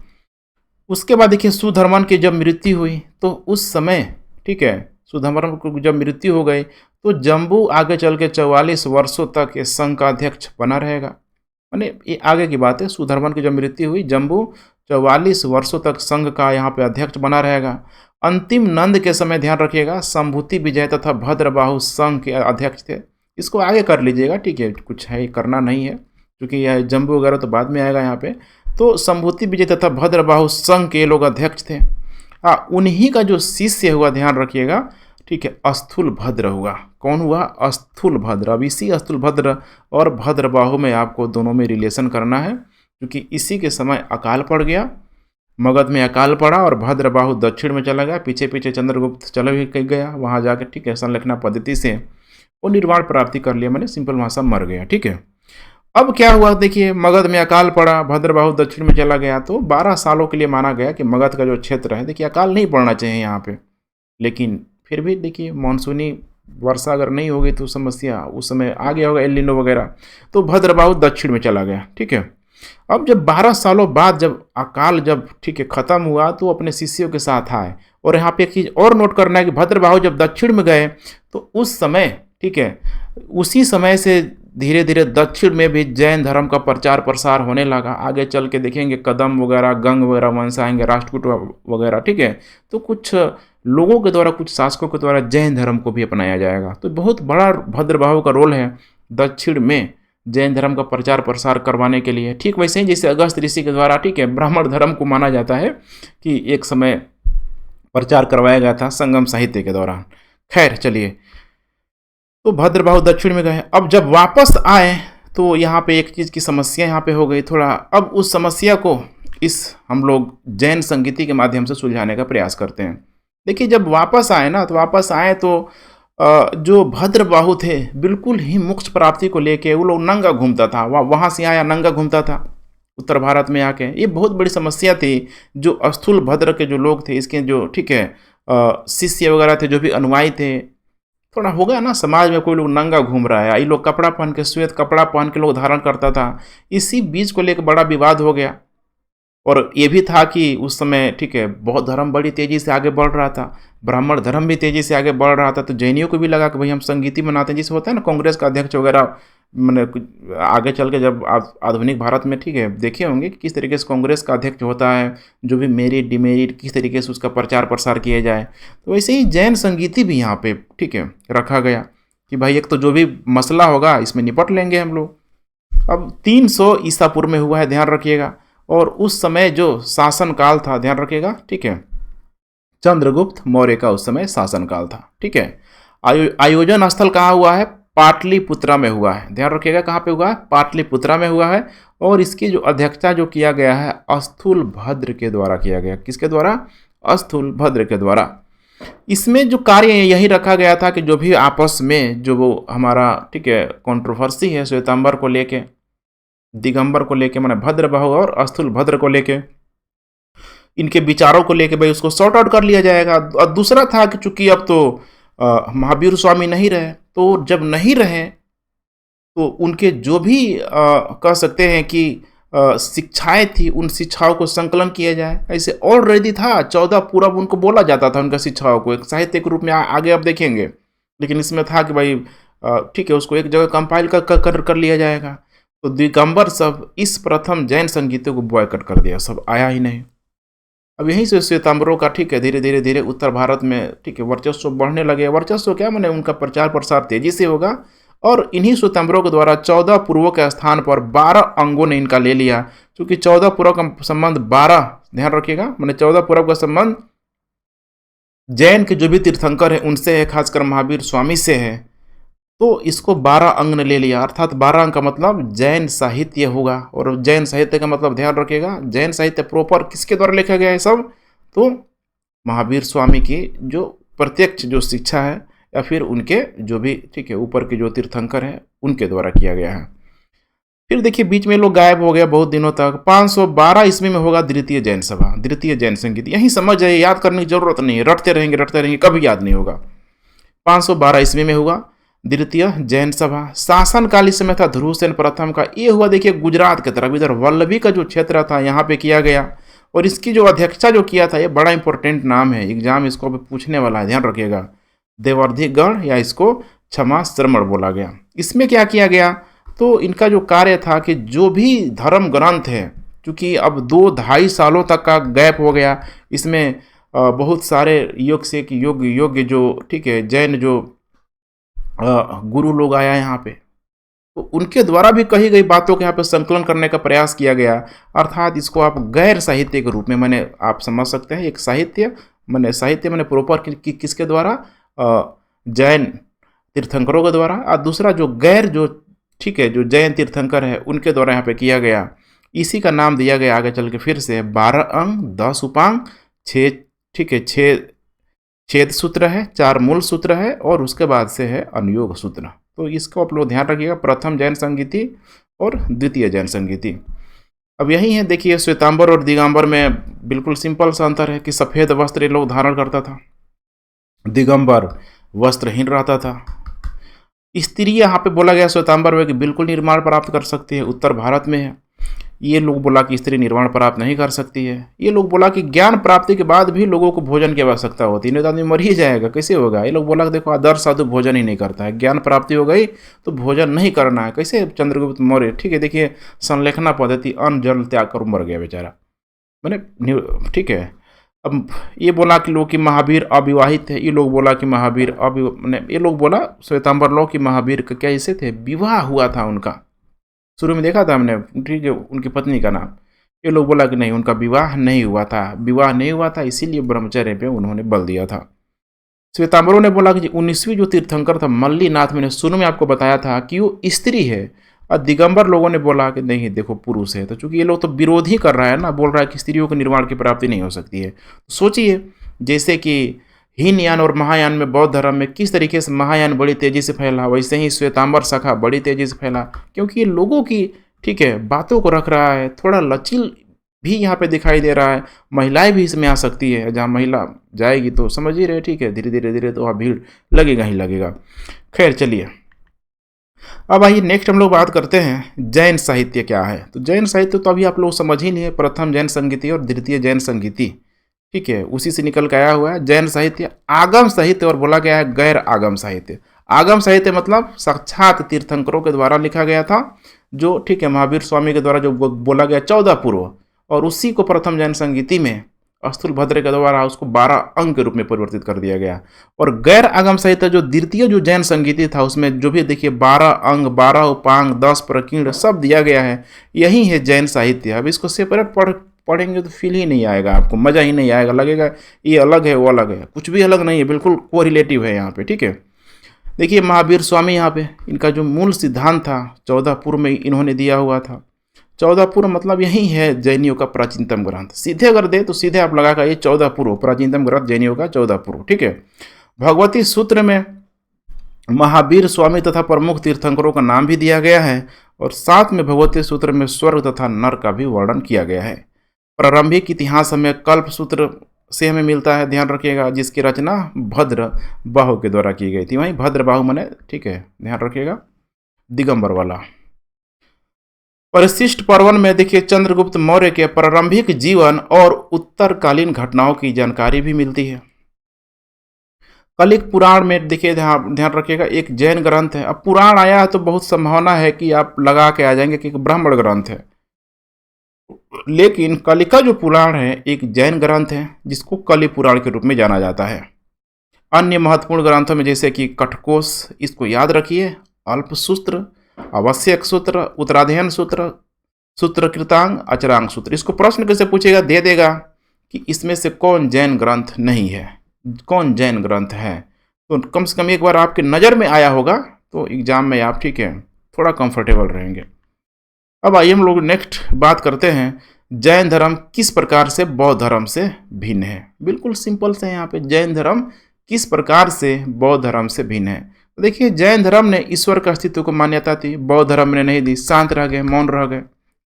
उसके बाद देखिए सुधर्मन की जब मृत्यु हुई तो उस समय, ठीक है, सुधर्मन को जब मृत्यु हो गई तो जम्बू आगे चल के 44 वर्षों तक इस संघ का अध्यक्ष बना रहेगा। माने ये आगे की बात है, सुधर्मन की जब मृत्यु हुई जम्बू 44 वर्षों तक संघ का यहाँ पे अध्यक्ष बना रहेगा। अंतिम नंद के समय ध्यान रखिएगा संभूति विजय तथा भद्रबाहु संघ के अध्यक्ष थे। इसको आगे कर लीजिएगा, ठीक है, कुछ है करना नहीं है क्योंकि यह जम्बू वगैरह तो बाद में आएगा यहाँ पे। तो संभूति विजय तथा भद्रबाहु संघ के लोग अध्यक्ष थे। उन्हीं का जो शिष्य हुआ ध्यान रखिएगा, ठीक है, अस्थूल भद्र हुआ। कौन हुआ? अस्थूल भद्र। अब इसी अस्थूल भद्र और भद्रबाहु में आपको दोनों में रिलेशन करना है क्योंकि इसी के समय अकाल पड़ गया, मगध में अकाल पड़ा और भद्रबाहु दक्षिण में चला गया, पीछे पीछे चंद्रगुप्त चला भी गया, वहाँ जाकर, ठीक है, संलेखना पद्धति से वो निर्वाण प्राप्ति कर लिया, मैंने सिंपल भाषा मर गया, ठीक है। अब क्या हुआ देखिए, मगध में अकाल पड़ा, भद्रबाहु दक्षिण में चला गया, तो 12 सालों के लिए माना गया कि मगध का जो क्षेत्र है, देखिए अकाल नहीं पड़ना चाहिए यहाँ पे, लेकिन फिर भी देखिए मानसूनी वर्षा अगर नहीं होगी तो समस्या उस समय आ गया होगा, एल नीनो वगैरह, तो भद्रबाहु दक्षिण में चला गया, ठीक है। अब जब 12 सालों बाद जब अकाल जब, ठीक है, खत्म हुआ तो अपने शिष्यों के साथ आए। और यहाँ पे एक चीज़ और नोट करना है कि भद्रबाहु जब दक्षिण में गए तो उस समय, ठीक है, उसी समय से धीरे धीरे दक्षिण में भी जैन धर्म का प्रचार प्रसार होने लगा। आगे चल के देखेंगे कदम वगैरह, गंग वगैरह वंश आएंगे, राष्ट्रकूट वगैरह, ठीक है। तो कुछ लोगों के द्वारा, कुछ शासकों के द्वारा जैन धर्म को भी अपनाया जाएगा। तो बहुत बड़ा भद्रबाहु का रोल है दक्षिण में जैन धर्म का प्रचार प्रसार करवाने के लिए। ठीक वैसे ही जैसे अगस्त ऋषि के द्वारा, ठीक है, ब्राह्मण धर्म को माना जाता है कि एक समय प्रचार करवाया गया था संगम साहित्य के दौरान। खैर चलिए, तो भद्रबाहु दक्षिण में गए। अब जब वापस आए तो यहाँ पे एक चीज़ की समस्या यहाँ पे हो गई थोड़ा। अब उस समस्या को हम लोग जैन संगीति के माध्यम से सुलझाने का प्रयास करते हैं। देखिए जब वापस आए ना, तो वापस आए तो जो भद्रबाहु थे बिल्कुल ही मोक्ष प्राप्ति को लेके वो लोग नंगा घूमता था, वहाँ से आया नंगा घूमता था उत्तर भारत में आके। ये बहुत बड़ी समस्या थी। जो अस्थूल भद्र के जो लोग थे, इसके जो, ठीक है, शिष्य वगैरह थे, जो भी अनुयायी थे, थोड़ा हो गया ना समाज में कोई लोग नंगा घूम रहा है, ये लोग कपड़ा पहन के, श्वेत कपड़ा पहन के लोग धारण करता था। इसी बीज को लेकर बड़ा विवाद हो गया। और ये भी था कि उस समय, ठीक है, बौद्ध धर्म बड़ी तेज़ी से आगे बढ़ रहा था, ब्राह्मण धर्म भी तेज़ी से आगे बढ़ रहा था। तो जैनियों को भी लगा कि भाई हम संगीति मनाते हैं, जिसे होता है ना कांग्रेस का अध्यक्ष वगैरह, मैंने आगे चल के जब आधुनिक भारत में, ठीक है, देखे होंगे कि किस तरीके से कांग्रेस का अध्यक्ष होता है, जो भी मेरिट डिमेरिट किस तरीके से उसका प्रचार प्रसार किया जाए। तो वैसे ही जैन संगीति भी यहाँ पे, ठीक है, रखा गया कि भाई एक तो जो भी मसला होगा इसमें निपट लेंगे हम लोग। अब 300 ईसा पूर्व में हुआ है, ध्यान रखिएगा। और उस समय जो शासन काल था, ध्यान रखिएगा, ठीक है, चंद्रगुप्त मौर्य का उस समय शासन काल था, ठीक है। आयोजन स्थल कहाँ हुआ है? पाटलिपुत्रा में हुआ है, ध्यान रखिएगा। कहाँ पे हुआ है? पाटलिपुत्रा में हुआ है। और इसकी जो अध्यक्षता जो किया गया है अस्थूल भद्र के द्वारा किया गया। किसके द्वारा? अस्थूल भद्र के द्वारा। इसमें जो कार्य यही रखा गया था कि जो भी आपस में जो वो हमारा, ठीक है, कंट्रोवर्सी है श्वेतांबर को लेके, दिगंबर को लेके, माने भद्रबाहु और अस्थूल भद्र को लेके, इनके विचारों को लेके भाई उसको सॉर्ट आउट कर लिया जाएगा। और दूसरा था कि चूंकि अब तो महावीर स्वामी नहीं रहे, तो जब नहीं रहे तो उनके जो भी कह सकते हैं कि शिक्षाएं थी, उन शिक्षाओं को संकलन किया जाए। ऐसे ऑलरेडी था 14 पूरब उनको बोला जाता था, उनका शिक्षाओं को एक साहित्य के रूप में आगे आप देखेंगे। लेकिन इसमें था कि भाई ठीक है, उसको एक जगह कंपाइल कर लिया जाएगा। तो दिगंबर सब इस प्रथम जैन संगीत को बॉयकट कर दिया, सब आया ही नहीं। अब यहीं से श्वेतांबरों का, ठीक है, धीरे धीरे धीरे उत्तर भारत में, ठीक है, वर्चस्व बढ़ने लगे। वर्चस्व क्या, मैंने उनका प्रचार प्रसार तेजी से होगा। और इन्हीं श्वेतांबरों के द्वारा 14 पूर्वों के स्थान पर 12 अंगों ने इनका ले लिया। क्योंकि 14 पूर्व का संबंध 12, ध्यान रखिएगा, मैंने 14 पूर्व का संबंध जैन के जो भी तीर्थंकर है उनसे है, खासकर महावीर स्वामी से है। तो इसको 12 अंग ने ले लिया, अर्थात 12 अंग का मतलब जैन साहित्य होगा। और जैन साहित्य का मतलब ध्यान रखिएगा, जैन साहित्य प्रॉपर किसके द्वारा लिखा गया है सब? तो महावीर स्वामी की जो प्रत्यक्ष जो शिक्षा है, या फिर उनके जो भी, ठीक है, ऊपर के जो तीर्थंकर हैं उनके द्वारा किया गया है। फिर देखिए बीच में लोग गायब हो गया बहुत दिनों तक। 512 ईस्वी में होगा द्वितीय जैन सभा, द्वितीय जैन संगीति। यही समझ जाइए, याद करने की जरूरत नहीं है, रटते रहेंगे, कभी याद नहीं होगा। 512 ईस्वी में हुआ द्वितीय जैन सभा। शासन काल इस समय था ध्रुवसेन प्रथम का। ये हुआ देखिए गुजरात की तरफ, इधर वल्लभी का जो क्षेत्र था यहाँ पे किया गया। और इसकी जो अध्यक्षता जो किया था, ये बड़ा इंपॉर्टेंट नाम है, एग्जाम इसको भी पूछने वाला है, ध्यान रखिएगा। देवर्धिगण या इसको क्षमा श्रमण बोला गया। इसमें क्या किया गया, तो इनका जो कार्य था कि जो भी धर्म ग्रंथ है, क्योंकि अब 2-2.5 सालों तक का गैप हो गया, इसमें बहुत सारे योग से कि योग्य जो ठीक है जैन जो गुरु लोग आया यहाँ पे, तो उनके द्वारा भी कही गई बातों के यहाँ पे संकलन करने का प्रयास किया गया। अर्थात इसको आप गैर साहित्य के रूप में मैंने आप समझ सकते हैं। एक साहित्य मैंने प्रॉपर किसके द्वारा, जैन तीर्थंकरों के द्वारा, और दूसरा जो गैर जो ठीक है जो जैन तीर्थंकर है उनके द्वारा यहाँ पे किया गया। इसी का नाम दिया गया आगे चल के फिर से 12 अंग 10 उपांग 6 ठीक है 6 छेद सूत्र है, 4 मूल सूत्र है और उसके बाद से है अनुयोग सूत्र। तो इसको आप लोग ध्यान रखिएगा, प्रथम जैन संगीति और द्वितीय जैन संगीति। अब यही है देखिए, श्वेतांबर और दिगंबर में बिल्कुल सिंपल सा अंतर है कि सफ़ेद वस्त्र ये लोग धारण करता था, दिगंबर वस्त्रहीन रहता था। स्त्री यहाँ पे बोला गया श्वेतांबर में कि बिल्कुल निर्वाण प्राप्त कर सकती है, उत्तर भारत में है। ये लोग बोला कि स्त्री निर्वाण प्राप्त नहीं कर सकती है। ये लोग बोला कि ज्ञान प्राप्ति के बाद भी लोगों को भोजन की आवश्यकता होती है, नहीं तो आदमी मर ही जाएगा, कैसे होगा। ये लोग बोला कि देखो आदर्श साधु भोजन ही नहीं करता है, ज्ञान प्राप्ति हो गई तो भोजन नहीं करना है। कैसे चंद्रगुप्त मौर्य, ठीक है देखिए संलेखना पद्धति, अन्न जल त्याग कर मर गया बेचारा, मैंने ठीक है। अब ये बोला कि लोग कि महावीर अविवाहित है, ये लोग बोला कि महावीर ये लोग बोला श्वेतांबर लोग कि महावीर का क्या ऐसे थे, विवाह हुआ था उनका, शुरू में देखा था हमने, ठीक है उनकी पत्नी का नाम। ये लोग बोला कि नहीं उनका विवाह नहीं हुआ था, इसीलिए ब्रह्मचर्य पे उन्होंने बल दिया था। श्वेतांबरों ने बोला कि 19वीं जो तीर्थंकर था मल्लीनाथ, मैंने शुरू में आपको बताया था कि वो स्त्री है। और दिगंबर लोगों ने बोला कि नहीं देखो पुरुष है। तो चूंकि ये लोग तो विरोध ही कर रहा है ना, बोल रहा है कि स्त्रियों को निर्वाण की प्राप्ति नहीं हो सकती है। सोचिए जैसे कि हीनयान और महायान में, बौद्ध धर्म में किस तरीके से महायान बड़ी तेजी से फैला, वैसे ही श्वेतांबर शाखा बड़ी तेजी से फैला, क्योंकि ये लोगों की ठीक है बातों को रख रहा है। थोड़ा लचिल भी यहाँ पे दिखाई दे रहा है, महिलाएं भी इसमें आ सकती है। जहाँ महिला जाएगी तो समझ ही रहे, ठीक है धीरे तो वहाँ भीड़ लगेगा ही लगेगा। खैर चलिए, अब आइए नेक्स्ट हम लोग बात करते हैं जैन साहित्य क्या है। तो जैन साहित्य तो अभी आप लोग समझ ही लिए, प्रथम जैन संगीति और द्वितीय जैन संगीति, ठीक है उसी से निकल के आया हुआ है जैन साहित्य। आगम साहित्य और बोला गया है गैर आगम साहित्य। आगम साहित्य मतलब साक्षात तीर्थंकरों के द्वारा लिखा गया था, जो ठीक है महावीर स्वामी के द्वारा जो बोला गया 14 पूर्व, और उसी को प्रथम जैन संगीति में अस्तुलभद्र के द्वारा उसको 12 अंग के रूप में परिवर्तित कर दिया गया। और गैर आगम साहित्य जो द्वितीय जो जैन संगीति था उसमें जो भी देखिए 12 अंग 12 उपांग 10 प्रकीर्ण सब दिया गया है, यही है जैन साहित्य। अब इसको सेपरेट पढ़ेंगे तो फील ही नहीं आएगा, आपको मज़ा ही नहीं आएगा, लगेगा ये अलग है वो अलग है, कुछ भी अलग नहीं है, बिल्कुल कोरिलेटिव है यहाँ पे, ठीक है। देखिए महावीर स्वामी यहाँ पे इनका जो मूल सिद्धांत था 14 पूर्व में इन्होंने दिया हुआ था। 14 पूर्व मतलब यही है जैनियों का प्राचीनतम ग्रंथ। सीधे अगर दे तो सीधे आप लगा कर ये 14 पूर्व प्राचीनतम ग्रंथ जैनियों का 14 पूर्व, ठीक है। भगवती सूत्र में महावीर स्वामी तथा प्रमुख तीर्थंकरों का नाम भी दिया गया है, और साथ में भगवती सूत्र में स्वर्ग तथा नर का भी वर्णन किया गया है। प्रारंभिक इतिहास हमें कल्प सूत्र से हमें मिलता है, ध्यान रखिएगा, जिसकी रचना भद्र बाहु के द्वारा की गई थी। वहीं भद्र बाहु मने, ठीक है ध्यान रखिएगा, दिगंबर वाला। परिशिष्ट पर्वन में देखिए चंद्रगुप्त मौर्य के प्रारंभिक जीवन और उत्तरकालीन घटनाओं की जानकारी भी मिलती है। कलिक पुराण में देखिए ध्यान रखिएगा एक जैन ग्रंथ है। अब पुराण आया है तो बहुत संभावना है कि आप लगा के आ जाएंगे कि एक ब्राह्मण ग्रंथ है, लेकिन कलिका जो पुराण है एक जैन ग्रंथ है जिसको कलि पुराण के रूप में जाना जाता है। अन्य महत्वपूर्ण ग्रंथों में जैसे कि कठकोश, इसको याद रखिए, अल्प सूत्र, आवश्यक सूत्र, उत्तराध्ययन सूत्र, सूत्रकृतांग, अचरांग सूत्र। इसको प्रश्न कैसे पूछेगा, दे देगा कि इसमें से कौन जैन ग्रंथ नहीं है, कौन जैन ग्रंथ है। तो कम से कम एक बार आपके नज़र में आया होगा तो एग्जाम में आप ठीक है थोड़ा कंफर्टेबल रहेंगे। अब आइए हम लोग नेक्स्ट बात करते हैं जैन धर्म किस प्रकार से बौद्ध धर्म से भिन्न है। बिल्कुल सिंपल से यहाँ पे जैन धर्म किस प्रकार से बौद्ध धर्म से भिन्न है। देखिए जैन धर्म ने ईश्वर के अस्तित्व को मान्यता दी, बौद्ध धर्म ने नहीं दी, शांत रह गए, मौन रह गए।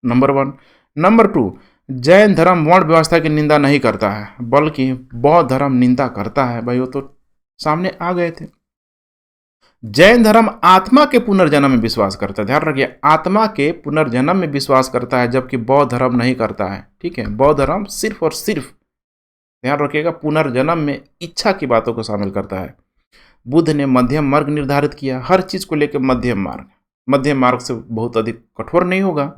नंबर 1। नंबर 2, जैन धर्म वर्ण व्यवस्था की निंदा नहीं करता है, बल्कि बौद्ध धर्म निंदा करता है। भाई वो तो सामने आ गए थे। जैन धर्म आत्मा के पुनर्जन्म में विश्वास करता है, ध्यान रखिए, आत्मा के पुनर्जन्म में विश्वास करता है, जबकि बौद्ध धर्म नहीं करता है। ठीक है, बौद्ध धर्म सिर्फ और सिर्फ, ध्यान रखिएगा, पुनर्जन्म में इच्छा की बातों को शामिल करता है। बुद्ध ने मध्यम मार्ग निर्धारित किया, हर चीज को लेकर मध्यम मार्ग से बहुत अधिक कठोर नहीं होगा।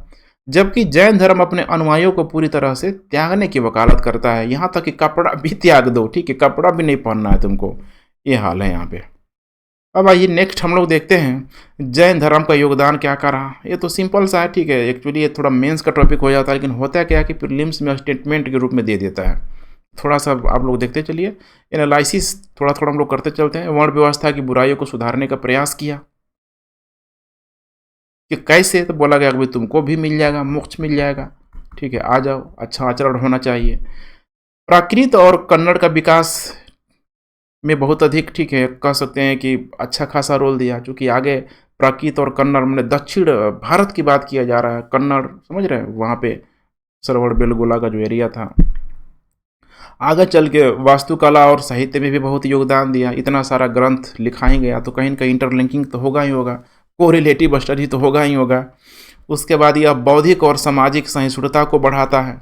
जबकि जैन धर्म अपने अनुयायियों को पूरी तरह से त्यागने की वकालत करता है, यहाँ तक कि कपड़ा भी त्याग दो। ठीक है, कपड़ा भी नहीं पहनना है तुमको, ये हाल है यहाँ पे। अब आइए नेक्स्ट हम लोग देखते हैं जैन धर्म का योगदान क्या कर रहा। ये तो सिंपल सा है, ठीक है, एक्चुअली ये थोड़ा मेंस का टॉपिक हो जाता है, लेकिन होता है क्या कि प्रीलिम्स में स्टेटमेंट के रूप में दे देता है। थोड़ा सा आप लोग देखते चलिए, एनालिसिस थोड़ा थोड़ा हम लोग करते चलते हैं। वर्ण व्यवस्था की बुराइयों को सुधारने का प्रयास किया कि कैसे, तो बोला गया कि भाई तुमको भी मिल जाएगा, मोक्ष मिल जाएगा, ठीक है, आ जाओ, अच्छा आचरण होना चाहिए। प्राकृत और कन्नड़ का विकास में बहुत अधिक, ठीक है, कह सकते हैं कि अच्छा खासा रोल दिया, क्योंकि आगे प्राकृत और कन्नड़ मैंने दक्षिण भारत की बात किया जा रहा है, कन्नड़ समझ रहे हैं, वहाँ पे सरवड़ बेलगोला का जो एरिया था। आगे चल के वास्तुकला और साहित्य में भी बहुत योगदान दिया। इतना सारा ग्रंथ लिखा ही गया तो कहीं ना कहीं इंटरलिंकिंग तो होगा ही होगा, कोरिलेटिव स्टडी तो होगा ही होगा। उसके बाद यह बौद्धिक और सामाजिक सहिष्णुता को बढ़ाता है,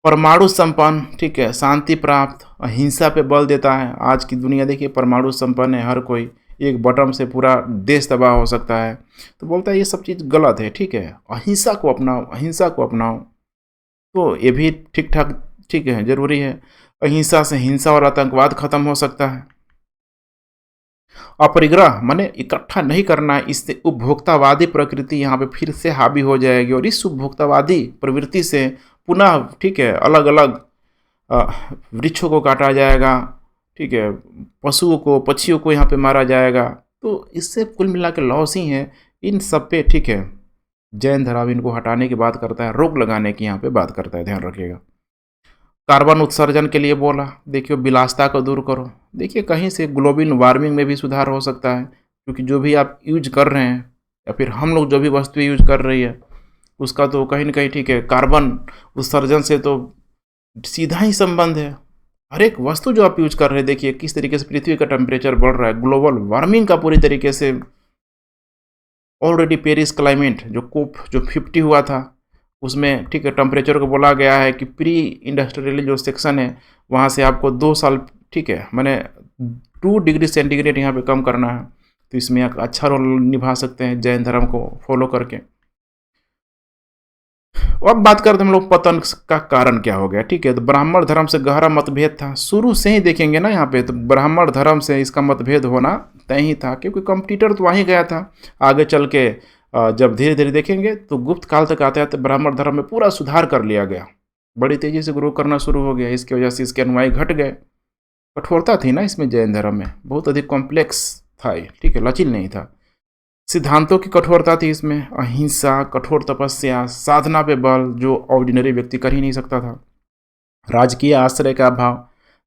परमाणु संपन्न, ठीक है, शांति प्राप्त, अहिंसा पे बल देता है। आज की दुनिया देखिए परमाणु संपन्न है, हर कोई, एक बटन से पूरा देश तबाह हो सकता है। तो बोलता है ये सब चीज़ गलत है, ठीक है, अहिंसा को अपनाओ, अहिंसा को अपनाओ। तो ये भी ठीक ठाक, ठीक है, जरूरी है। अहिंसा से हिंसा और आतंकवाद खत्म हो सकता है। अपरिग्रह माने इकट्ठा नहीं करना है, इससे उपभोक्तावादी प्रकृति यहाँ पे फिर से हावी हो जाएगी, और इस उपभोक्तावादी प्रवृत्ति से पुनः, ठीक है, अलग अलग वृक्षों को काटा जाएगा, ठीक है, पशुओं को, पक्षियों को यहाँ पे मारा जाएगा। तो इससे कुल मिला के लॉस ही है इन सब पे, ठीक है। जैन धर्म इनको हटाने की बात करता है, रोक लगाने की यहाँ पे बात करता है, ध्यान रखिएगा। कार्बन उत्सर्जन के लिए बोला, देखिए विलासिता को दूर करो। देखिए कहीं से ग्लोबल वार्मिंग में भी सुधार हो सकता है, क्योंकि जो भी आप यूज कर रहे हैं या फिर हम लोग जो भी वस्तुएं यूज कर रही है उसका तो कहीं ना कहीं, ठीक है, कार्बन उत्सर्जन से तो सीधा ही संबंध है। हर एक वस्तु जो आप यूज कर रहे हैं, देखिए किस तरीके से पृथ्वी का टेम्परेचर बढ़ रहा है, ग्लोबल वार्मिंग का पूरी तरीके से। ऑलरेडी पेरिस क्लाइमेट जो कोप जो 50 हुआ था उसमें, ठीक है, टेम्परेचर को बोला गया है कि प्री इंडस्ट्रियल जो सेक्शन है वहाँ से आपको 2 साल, ठीक है, मैंने 2 डिग्री सेंटीग्रेड यहाँ पे कम करना है। तो इसमें एक अच्छा रोल निभा सकते हैं जैन धर्म को फॉलो करके। अब बात करते हैं हम लोग पतन का कारण क्या हो गया, ठीक है। तो ब्राह्मण धर्म से गहरा मतभेद था, शुरू से ही देखेंगे ना यहाँ पे, तो ब्राह्मण धर्म से इसका मतभेद होना तय ही था, क्योंकि कंपटीटर तो वहीं गया था। आगे चल के जब धीरे धीरे देखेंगे तो गुप्त काल तक आते आते ब्राह्मण धर्म में पूरा सुधार कर लिया गया, बड़ी तेजी से ग्रो करना शुरू हो गया। इसकी वजह से इसके अनुयायी घट गए, कठोरता थी ना इसमें, जैन धर्म में बहुत अधिक कॉम्प्लेक्स था, ठीक है, लचील नहीं था। सिद्धांतों की कठोरता थी इसमें, अहिंसा, कठोर तपस्या, साधना पे बल, जो ऑर्डिनरी व्यक्ति कर ही नहीं सकता था। राजकीय आश्रय का अभाव,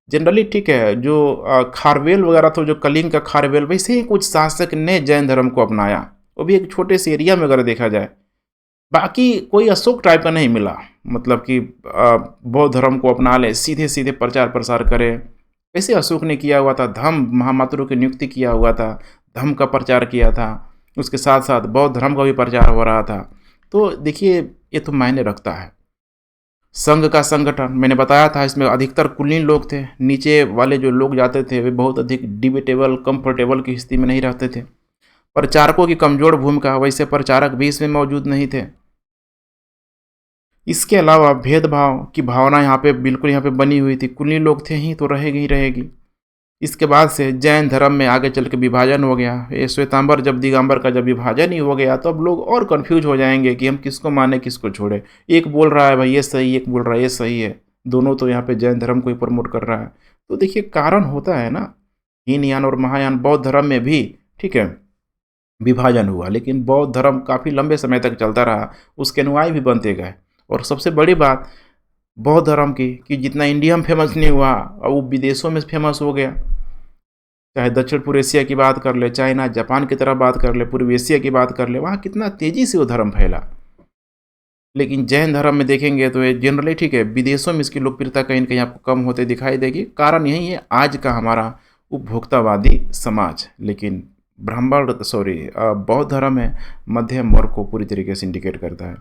जनरली, ठीक है, जो खारवेल वगैरह था, जो कलिंग का खारवेल, वैसे ही कुछ शासक ने जैन धर्म को अपनाया, वो भी एक छोटे से एरिया में अगर देखा जाए। बाकी कोई अशोक टाइप का नहीं मिला, मतलब कि बौद्ध धर्म को अपना ले, सीधे सीधे प्रचार प्रसार करे, ऐसे अशोक ने किया हुआ था। धम्म महामात्रों की नियुक्ति किया हुआ था, धम्म का प्रचार किया था, उसके साथ साथ बौद्ध धर्म का भी प्रचार हो रहा था। तो देखिए ये तो मायने रखता है। संघ का संगठन मैंने बताया था, इसमें अधिकतर कुलीन लोग थे, नीचे वाले जो लोग जाते थे वे बहुत अधिक डिबेटेबल, कंफर्टेबल की स्थिति में नहीं रहते थे। प्रचारकों की कमजोर भूमिका, वैसे प्रचारक भी इसमें मौजूद नहीं थे। इसके अलावा भेदभाव की भावना यहाँ पे बिल्कुल यहाँ पे बनी हुई थी, कुलीन लोग थे ही तो रहेगी ही रहेगी। इसके बाद से जैन धर्म में आगे चल के विभाजन हो गया। ये श्वेतांबर जब दिगंबर का जब विभाजन ही हो गया तो अब लोग और कंफ्यूज हो जाएंगे कि हम किसको माने किसको छोड़े। एक बोल रहा है भाई ये सही, एक बोल रहा है ये सही है, दोनों तो यहाँ पे जैन धर्म को ही प्रमोट कर रहा है। तो देखिए कारण होता है ना, हीनयान और महायान बौद्ध धर्म में भी, ठीक है, विभाजन हुआ, लेकिन बौद्ध धर्म काफ़ी लंबे समय तक चलता रहा, उसके अनुयायी भी बनते गए। और सबसे बड़ी बात बौद्ध धर्म की कि जितना इंडिया में फेमस नहीं हुआ, अब वो विदेशों में फेमस हो गया। चाहे दक्षिण पूर्व एशिया की बात कर ले, चाइना, जापान की तरफ बात कर ले, पूर्व एशिया की बात कर ले, वहाँ कितना तेज़ी से वो धर्म फैला। लेकिन जैन धर्म में देखेंगे तो ये जनरली ठीक है, विदेशों में इसकी लोकप्रियता कहीं न कहीं आपको कम होते दिखाई देगी। कारण यही है आज का हमारा उपभोक्तावादी समाज। लेकिन बौद्ध धर्म है, मध्यम वर्ग को पूरी तरीके से इंडिकेट करता है।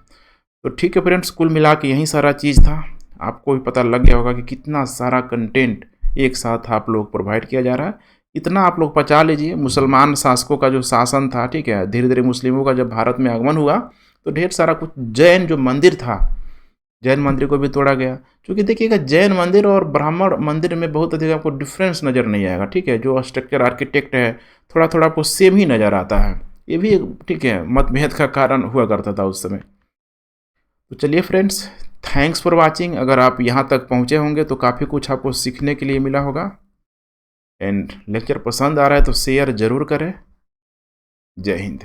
तो ठीक है फ्रेंड्स, कुल मिला के यही सारा चीज़ था। आपको भी पता लग गया होगा कि कितना सारा कंटेंट एक साथ आप लोग प्रोवाइड किया जा रहा है। इतना आप लोग पचा लीजिए। मुसलमान शासकों का जो शासन था, ठीक है, धीरे धीरे मुस्लिमों का जब भारत में आगमन हुआ तो ढेर सारा कुछ जैन जो मंदिर था, जैन मंदिर को भी तोड़ा गया। क्योंकि देखिएगा, जैन मंदिर और ब्राह्मण मंदिर में बहुत अधिक आपको डिफरेंस नज़र नहीं आएगा। ठीक है, जो स्ट्रक्चर आर्किटेक्ट है थोड़ा थोड़ा आपको सेम ही नज़र आता है। ये भी ठीक है मतभेद का कारण हुआ करता था उस समय। तो चलिए फ्रेंड्स, थैंक्स फॉर वाचिंग। अगर आप यहाँ तक पहुँचे होंगे तो काफ़ी कुछ आपको सीखने के लिए मिला होगा। एंड लेक्चर पसंद आ रहा है तो शेयर ज़रूर करें। जय हिंद।